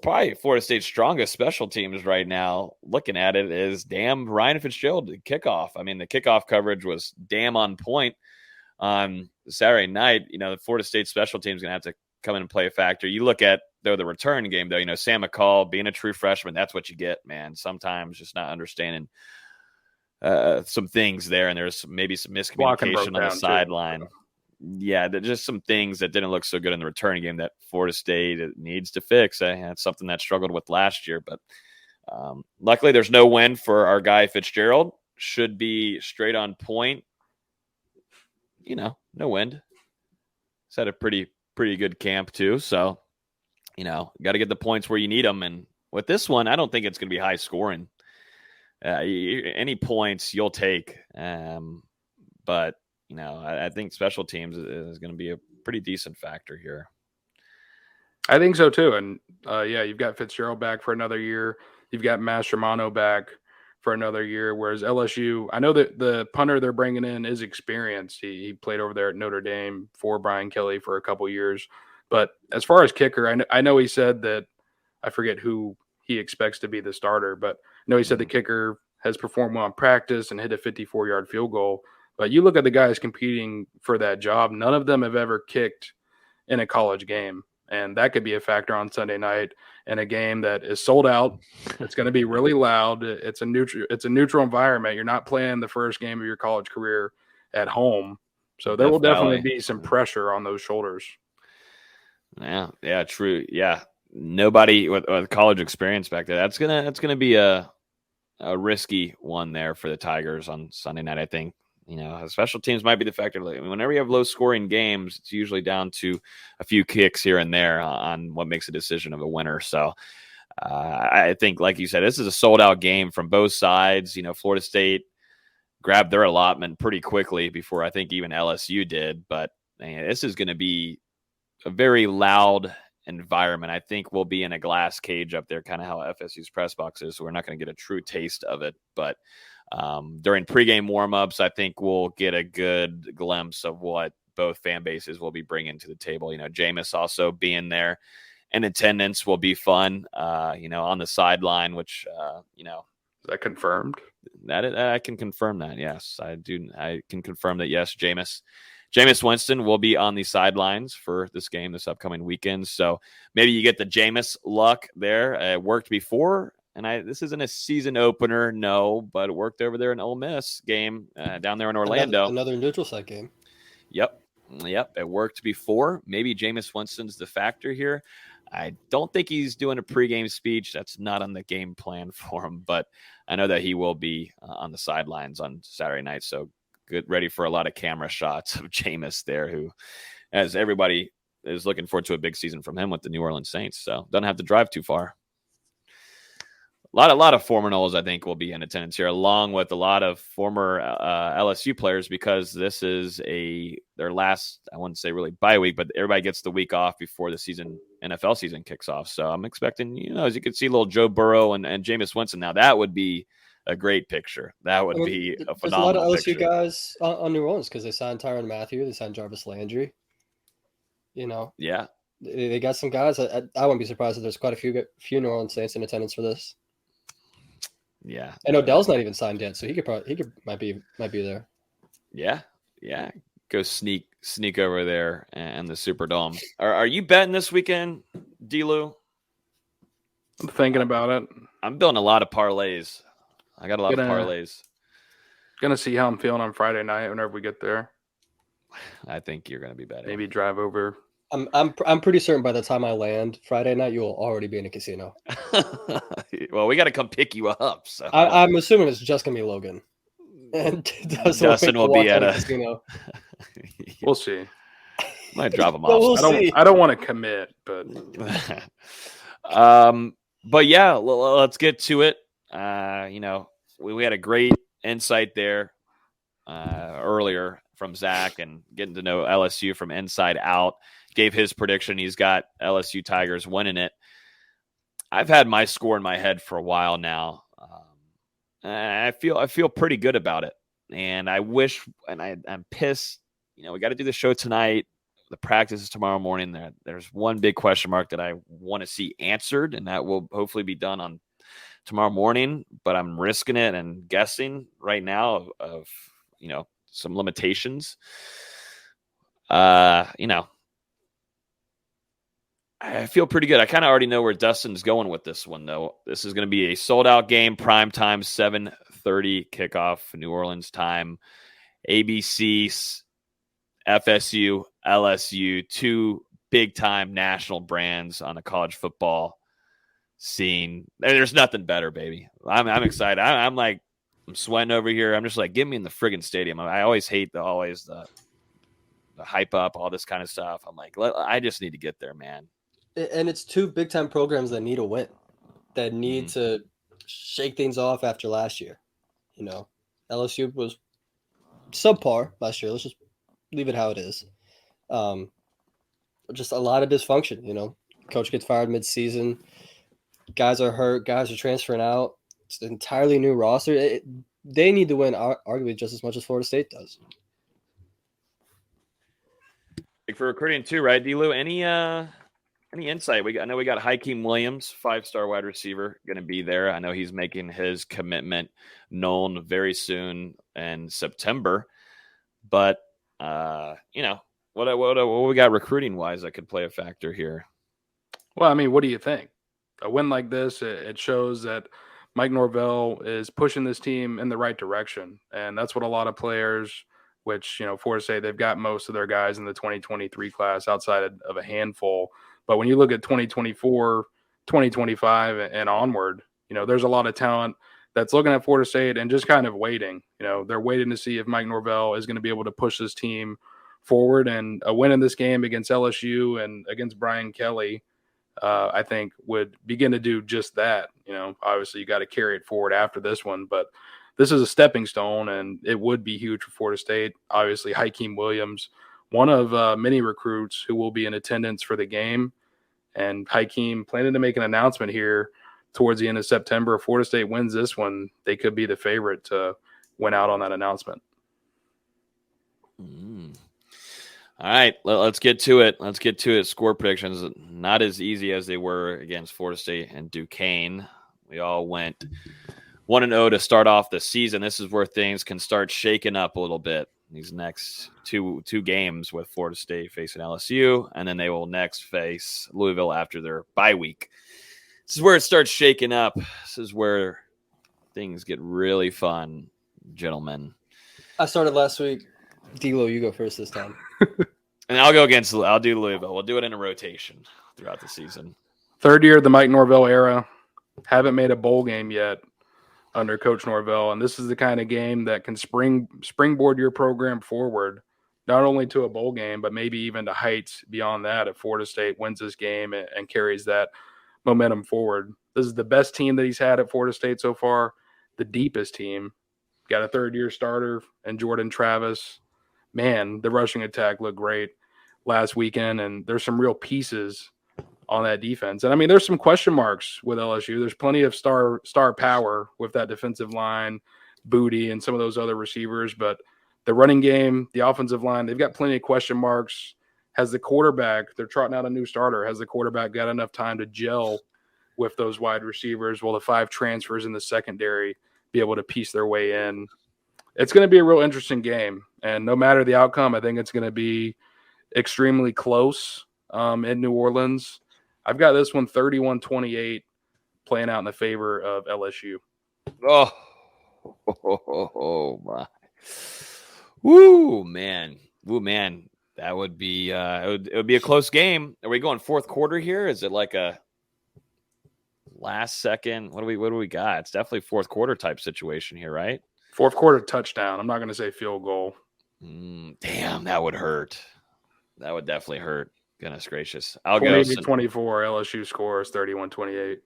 probably Florida State's strongest special teams right now. Looking at it is Ryan Fitzgerald kickoff. I mean, the kickoff coverage was damn on point on Saturday night. The Florida State special team is going to have to come in and play a factor. You look at, though, the return game, though, Sam McCall being a true freshman, that's what you get, man. Sometimes just not understanding some things there, and there's maybe some miscommunication on the sideline. Yeah, just some things that didn't look so good in the return game that Florida State needs to fix. That's something that struggled with last year, but luckily there's no win for our guy Fitzgerald. Should be straight on point. No wind. He's had a pretty good camp too, so got to get the points where you need them. And with this one, I don't think it's going to be high scoring. Any points you'll take, but I think special teams is going to be a pretty decent factor here. I think so too. And you've got Fitzgerald back for another year. You've got Mastromano back for another year. Whereas LSU, I know that the punter they're bringing in is experienced. He played over there at Notre Dame for Brian Kelly for a couple years. But as far as kicker, I know he said that, I forget who he expects to be the starter, but I know he said the kicker has performed well in practice and hit a 54-yard field goal. But you look at the guys competing for that job, none of them have ever kicked in a college game. And that could be a factor on Sunday night in a game that is sold out. It's going to be really loud. It's a neutral environment. You're not playing the first game of your college career at home. So there will definitely be some pressure on those shoulders. Yeah, true. Yeah. Nobody with college experience back there. That's gonna be a risky one there for the Tigers on Sunday night, I think. Special teams might be the factor. Whenever you have low-scoring games, it's usually down to a few kicks here and there on what makes a decision of a winner. So I think, like you said, this is a sold-out game from both sides. Florida State grabbed their allotment pretty quickly before I think even LSU did. But this is going to be a very loud environment. I think we'll be in a glass cage up there, kind of how FSU's press box is. So we're not going to get a true taste of it. But during pregame warmups, I think we'll get a good glimpse of what both fan bases will be bringing to the table. Jameis also being there in attendance will be fun, on the sideline, which, Is that confirmed? I can confirm that. Yes, I do. I can confirm that. Yes, Jameis Winston will be on the sidelines for this game this upcoming weekend. So maybe you get the Jameis luck there. It worked before. And this isn't a season opener, no, but it worked over there in Ole Miss game down there in Orlando. Another neutral site game. Yep. It worked before. Maybe Jameis Winston's the factor here. I don't think he's doing a pregame speech. That's not on the game plan for him, but I know that he will be on the sidelines on Saturday night. So get ready for a lot of camera shots of Jameis there, who, as everybody is looking forward to a big season from him with the New Orleans Saints. So don't have to drive too far. A lot of former Noles, I think, will be in attendance here, along with a lot of former LSU players, because this is their last, I wouldn't say really bye week, but everybody gets the week off before the NFL season kicks off. So I'm expecting, as you can see, little Joe Burrow and Jameis Winston. Now that would be a great picture. That would be a phenomenal picture. There's a lot of LSU guys on New Orleans because they signed Tyrann Mathieu, they signed Jarvis Landry. Yeah, they got some guys. I wouldn't be surprised if there's quite a few New Orleans Saints in attendance for this. Yeah, and Odell's not even signed yet, so he might be there. Yeah. Go sneak over there and the Superdome. Are you betting this weekend, D-Lou? I'm thinking about it. I'm building a lot of parlays. I got a lot of parlays. Gonna see how I'm feeling on Friday night whenever we get there. I think you're gonna be betting. Maybe drive over. I'm pretty certain by the time I land Friday night, you will already be in a casino. Well, we got to come pick you up. So I'm assuming it's just gonna be Logan, and Dustin will be at a casino. We'll see. Might drop him off. I don't want to commit, but but yeah, let's get to it. We had a great insight there earlier from Zack, and getting to know LSU from inside out. Gave his prediction. He's got LSU Tigers winning it. I've had my score in my head for a while now. I feel pretty good about it. And I wish, and I'm pissed. We got to do the show tonight. The practice is tomorrow morning. There's one big question mark that I want to see answered, and that will hopefully be done on tomorrow morning. But I'm risking it and guessing right now of some limitations. I feel pretty good. I kind of already know where Dustin's going with this one, though. This is going to be a sold-out game, prime time, 7:30 kickoff, New Orleans time. ABC, FSU, LSU, two big-time national brands on the college football scene. There's nothing better, baby. I'm excited. I'm sweating over here. I'm just like, get me in the friggin' stadium. I always hate the hype up, all this kind of stuff. I'm like, I just need to get there, man. And it's two big time programs that need a win, that need to shake things off after last year. You know, LSU was subpar last year. Let's just leave it how it is. Just a lot of dysfunction. You know, coach gets fired mid-season. Guys are hurt. Guys are transferring out. It's an entirely new roster. They need to win, arguably just as much as Florida State does. For recruiting too, right, D-Lou? Any insight? I know we got Hakeem Williams, 5-star wide receiver, going to be there. I know he's making his commitment known very soon in September. But you know, what we got recruiting wise that could play a factor here? Well, I mean, what do you think? A win like this, it shows that Mike Norvell is pushing this team in the right direction, and that's what a lot of players, which, you know, Florida State, they've got most of their guys in the 2023 class outside of a handful. But when you look at 2024, 2025 and onward, you know, there's a lot of talent that's looking at Florida State and just kind of waiting. You know, they're waiting to see if Mike Norvell is going to be able to push this team forward. And a win in this game against LSU and against Brian Kelly, I think would begin to do just that. You know, obviously you got to carry it forward after this one, but this is a stepping stone, and it would be huge for Florida State. Obviously, Hakeem Williams, one of many recruits who will be in attendance for the game. And Hakeem planning to make an announcement here towards the end of September. If Florida State wins this one, they could be the favorite to win out on that announcement. All right, let's get to it. Let's get to it. Score predictions, not as easy as they were against Florida State and Duquesne. We all went 1-0 to start off the season. This is where things can start shaking up a little bit. These next two games with Florida State facing LSU, and then they will next face Louisville after their bye week. This is where it starts shaking up. This is where things get really fun, gentlemen. I started last week. D-Lo, you go first this time. And I'll do Louisville. We'll do it in a rotation throughout the season. Third year of the Mike Norvell era. Haven't made a bowl game yet under Coach Norvell, and this is the kind of game that can springboard your program forward, not only to a bowl game, but maybe even to heights beyond that if Florida State wins this game and carries that momentum forward. This is the best team that he's had at Florida State so far, the deepest team. Got a third-year starter and Jordan Travis. Man, the rushing attack looked great last weekend, and there's some real pieces on that defense. And I mean, there's some question marks with LSU. There's plenty of star power with that defensive line, Booty, and some of those other receivers. But the running game, the offensive line, they've got plenty of question marks. Has the quarterback, they're trotting out a new starter, has the quarterback got enough time to gel with those wide receivers? Will the 5 transfers in the secondary be able to piece their way in? It's going to be a real interesting game. And no matter the outcome, I think it's going to be extremely close in New Orleans. I've got this one 31-28 playing out in the favor of LSU. Oh my. Woo, man. That would be it would be a close game. Are we going fourth quarter here? Is it like a last second? What do we got? It's definitely fourth quarter type situation here, right? Fourth quarter touchdown. I'm not going to say field goal. Damn, that would hurt. That would definitely hurt. Goodness gracious. I'll go 28-24. LSU scores 31-28.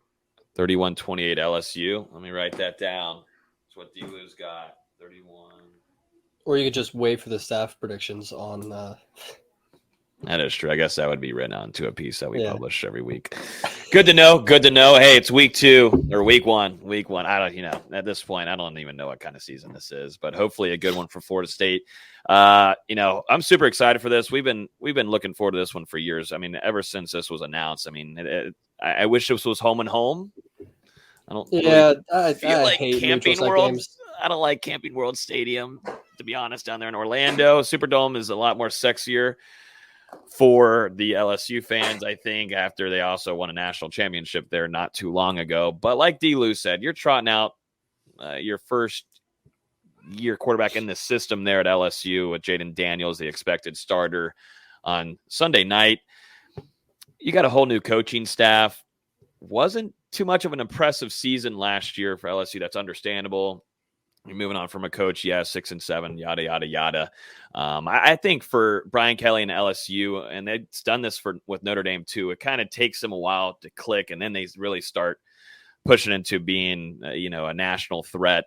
31-28 LSU. Let me write that down. That's what D-Lou's got. 31. Or you could just wait for the staff predictions on That is true. I guess that would be written onto a piece that we publish every week. Good to know. Hey, it's week 2 or week one. I don't, at this point, I don't even know what kind of season this is, but hopefully a good one for Florida State. I'm super excited for this. We've been looking forward to this one for years. I mean, ever since this was announced. I mean, I wish this was home and home. I don't. Yeah, I feel like hate Camping World. I don't like Camping World Stadium, to be honest, down there in Orlando. Superdome is a lot more sexier. for the LSU fans, I think, after they also won a national championship there not too long ago. But like D-Lou said, you're trotting out your first year quarterback in the system there at LSU with Jaden Daniels, the expected starter on Sunday night. You got a whole new coaching staff. Wasn't too much of an impressive season last year for LSU. That's understandable. You're moving on from a coach, 6-7, yada, yada, yada. I think for Brian Kelly and LSU, and they've done this with Notre Dame too, it kind of takes them a while to click, and then they really start pushing into being, a national threat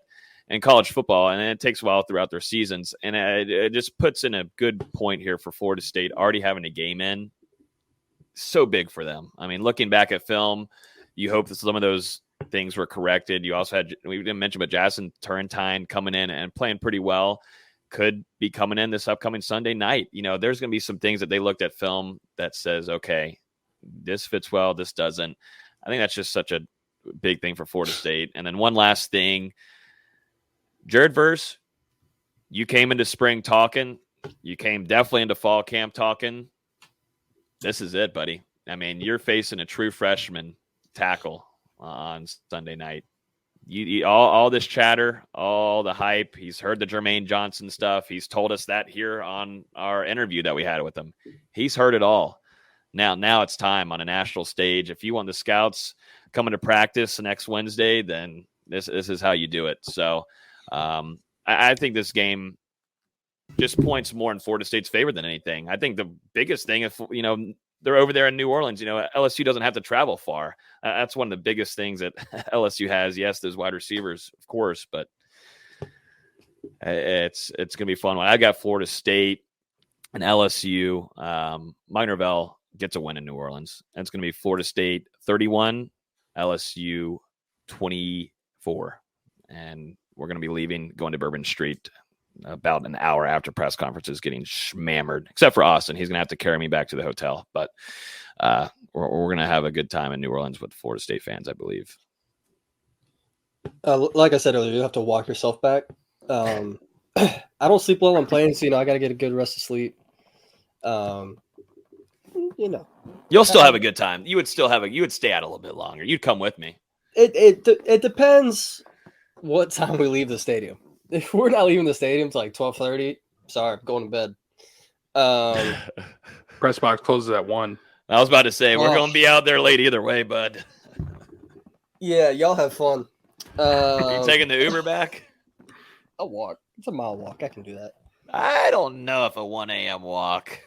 in college football, and it takes a while throughout their seasons. And it just puts in a good point here for Florida State already having a game in. So big for them. I mean, looking back at film, you hope that some of those things were corrected. You also had, we didn't mention, but Jackson Turrentine coming in and playing pretty well, could be coming in this upcoming Sunday night. There's going to be some things that they looked at film that says, okay, this fits well, this doesn't. I think that's just such a big thing for Florida State. And then one last thing, Jared Verse, you came into spring talking. You came definitely into fall camp talking. This is it, buddy. I mean, you're facing a true freshman tackle on Sunday night. You all this chatter, all the hype. He's heard the Jermaine Johnson stuff. He's told us that here on our interview that we had with him. He's heard it all. Now it's time on a national stage. If you want the scouts coming to practice next Wednesday, then this is how you do it. So I think this game just points more in Florida State's favor than anything. I think the biggest thing, if they're over there in New Orleans, LSU doesn't have to travel far. That's one of the biggest things that LSU has. Yes, there's wide receivers, of course, but it's going to be fun. I got Florida State and LSU. Mike Norvell gets a win in New Orleans. And it's going to be Florida State 31, LSU 24. And we're going to be going to Bourbon Street about an hour after press conferences, getting schmammered, except for Austin. He's going to have to carry me back to the hotel. But we're going to have a good time in New Orleans with Florida State fans, I believe. Like I said earlier, you have to walk yourself back. I don't sleep well on planes, so I got to get a good rest of sleep. You'll still have a good time. You would stay out a little bit longer. You'd come with me. It depends what time we leave the stadium. If we're not leaving the stadium till like 12:30, sorry, I'm going to bed. Press box closes at 1. I was about to say we're going to be out there late either way, bud. Yeah, y'all have fun. You taking the Uber back? I'll walk. It's a mile walk. I can do that. I don't know if a 1 a.m. walk.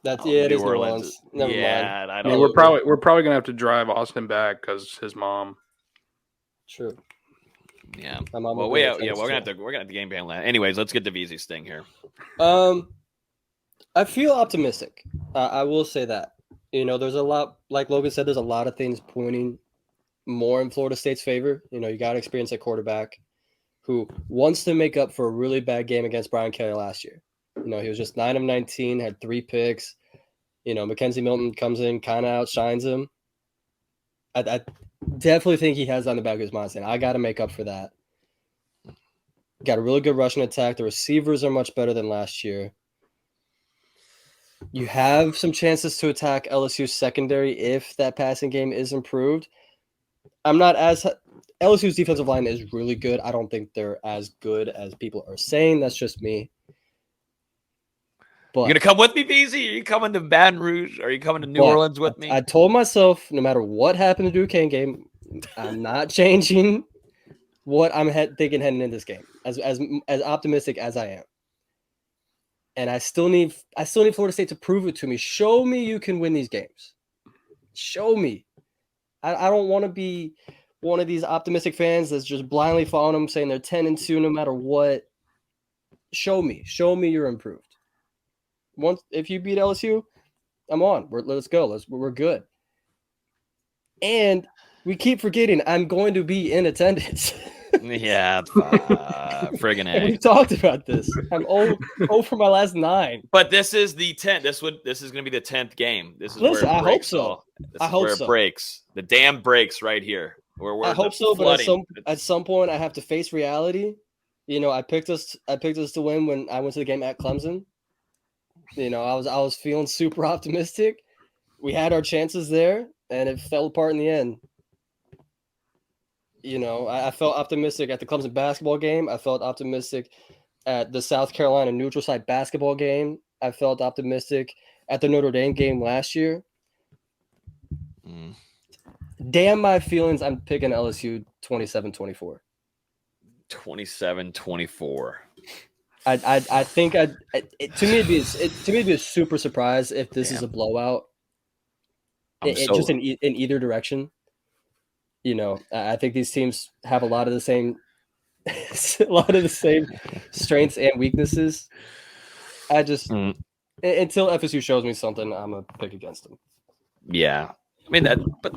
It is New Orleans. Never mind. I don't. We're probably gonna have to drive Austin back because his mom. True. Yeah. We're gonna have to game plan that. Anyways, let's get to VZ's thing here. I feel optimistic. I will say that. There's a lot, like Logan said, there's a lot of things pointing more in Florida State's favor. You got experience at quarterback who wants to make up for a really bad game against Brian Kelly last year. He was just 9 of 19, had 3 picks. Mackenzie Milton comes in, kind of outshines him. I definitely think he has on the back of his mind saying, I got to make up for that. Got a really good rushing attack. The receivers are much better than last year. You have some chances to attack LSU's secondary if that passing game is improved. LSU's defensive line is really good. I don't think they're as good as people are saying. That's just me. But you gonna come with me, BZ? Are you coming to Baton Rouge? Are you coming to New Orleans with me? I told myself, no matter what happened to Duquesne game, I'm not changing what I'm thinking heading into this game. As optimistic as I am, and I still need Florida State to prove it to me. Show me you can win these games. Show me. I don't want to be one of these optimistic fans that's just blindly following them, saying they're 10-2 no matter what. Show me you're improved. If you beat LSU, I'm on. Let's go. We're good. And we keep forgetting I'm going to be in attendance. Yeah, friggin' A. We talked about this. I'm 0 for my last 9. But this is the 10th. This is going to be the 10th game. This is Listen, where it I breaks. hope so. This is where it breaks. The dam breaks right here. I hope so, but at some point I have to face reality. I picked us to win when I went to the game at Clemson. I was feeling super optimistic. We had our chances there, and it fell apart in the end. I felt optimistic at the Clemson basketball game. I felt optimistic at the South Carolina neutral site basketball game. I felt optimistic at the Notre Dame game last year. Damn my feelings. I'm picking LSU 27-24. 27-24. I think to me it'd be a super surprise if this is a blowout. Just in either direction. I think these teams have a lot of the same strengths and weaknesses. I just until FSU shows me something, I'm gonna pick against them. Yeah, I mean but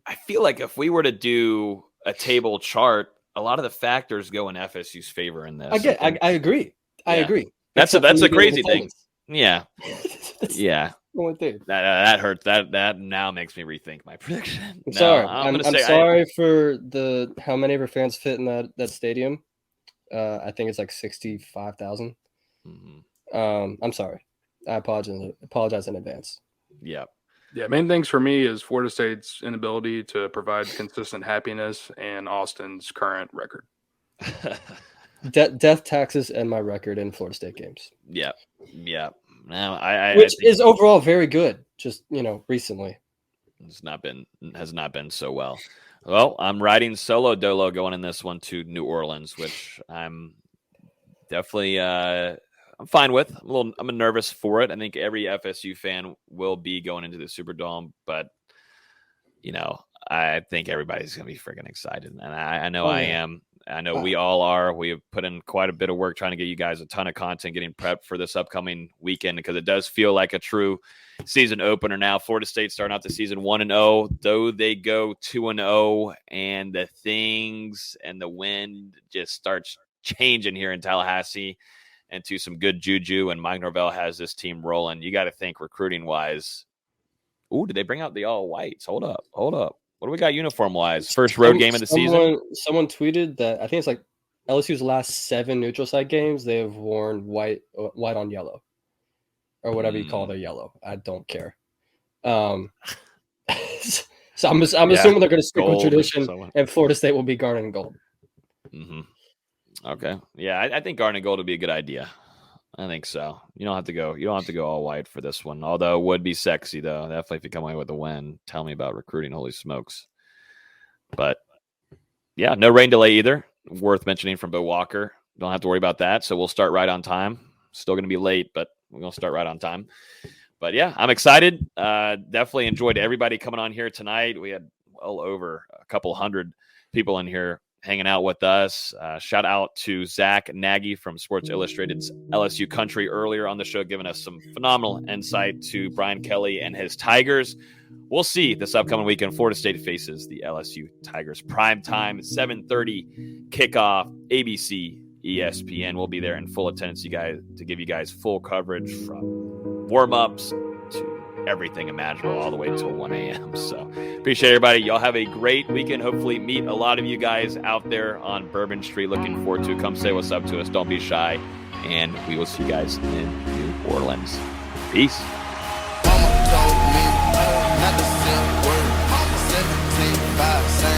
I feel like if we were to do a table chart, a lot of the factors go in FSU's favor in this. I agree. I agree. That's a crazy thing. Yeah. Yeah. One thing. That hurts. That now makes me rethink my prediction. I'm sorry. I'm sorry for how many of our fans fit in that stadium. I think it's like 65,000. I'm sorry. I apologize in advance. Yeah. Yeah, main things for me is Florida State's inability to provide consistent happiness and Austin's current record. Death, taxes, and my record in Florida State games. Yeah. Yeah. Now, which is overall very good. Just recently, has not been so well. Well, I'm riding solo dolo going in this one to New Orleans, which I'm definitely I'm fine with. I'm nervous for it. I think every FSU fan will be going into the Superdome, but I think everybody's gonna be freaking excited, and I know I am. I know we all are. We have put in quite a bit of work trying to get you guys a ton of content, getting prepped for this upcoming weekend, because it does feel like a true season opener now. Florida State starting out the season 1-0, though they go 2-0, and the things and the wind just starts changing here in Tallahassee into some good juju, and Mike Norvell has this team rolling. You got to think recruiting-wise. Ooh, did they bring out the all-whites? Hold up. What do we got uniform-wise? First road game of the season? Someone tweeted that I think it's like LSU's last 7 neutral site games, they have worn white on yellow. Or whatever you call their yellow. I don't care. So I'm assuming they're going to stick with tradition, and Florida State will be garnet and gold. Mm-hmm. Okay. Yeah, I think garnet and gold would be a good idea. I think so. You don't have to go all white for this one. Although it would be sexy though. Definitely if you come away with a win. Tell me about recruiting. Holy smokes. But yeah, no rain delay either. Worth mentioning from Bo Walker. Don't have to worry about that. So we'll start right on time. Still going to be late, but we're going to start right on time. But yeah, I'm excited. Definitely enjoyed everybody coming on here tonight. We had well over a couple hundred people in here hanging out with us. Shout out to Zack Nagy from Sports Illustrated's LSU Country earlier on the show, giving us some phenomenal insight to Brian Kelly and his Tigers. We'll see this upcoming weekend. Florida State faces the LSU Tigers. Prime time, 7:30 kickoff, ABC, ESPN. We'll be there in full attendance, you guys, to give you guys full coverage from warm-ups to everything imaginable all the way until 1 a.m. So appreciate everybody. Y'all have a great weekend. Hopefully meet a lot of you guys out there on Bourbon Street. Looking forward to it. Come say what's up to us. Don't be shy. And we will see you guys in New Orleans. Peace. Mama told me not to say a word. 17, 5, same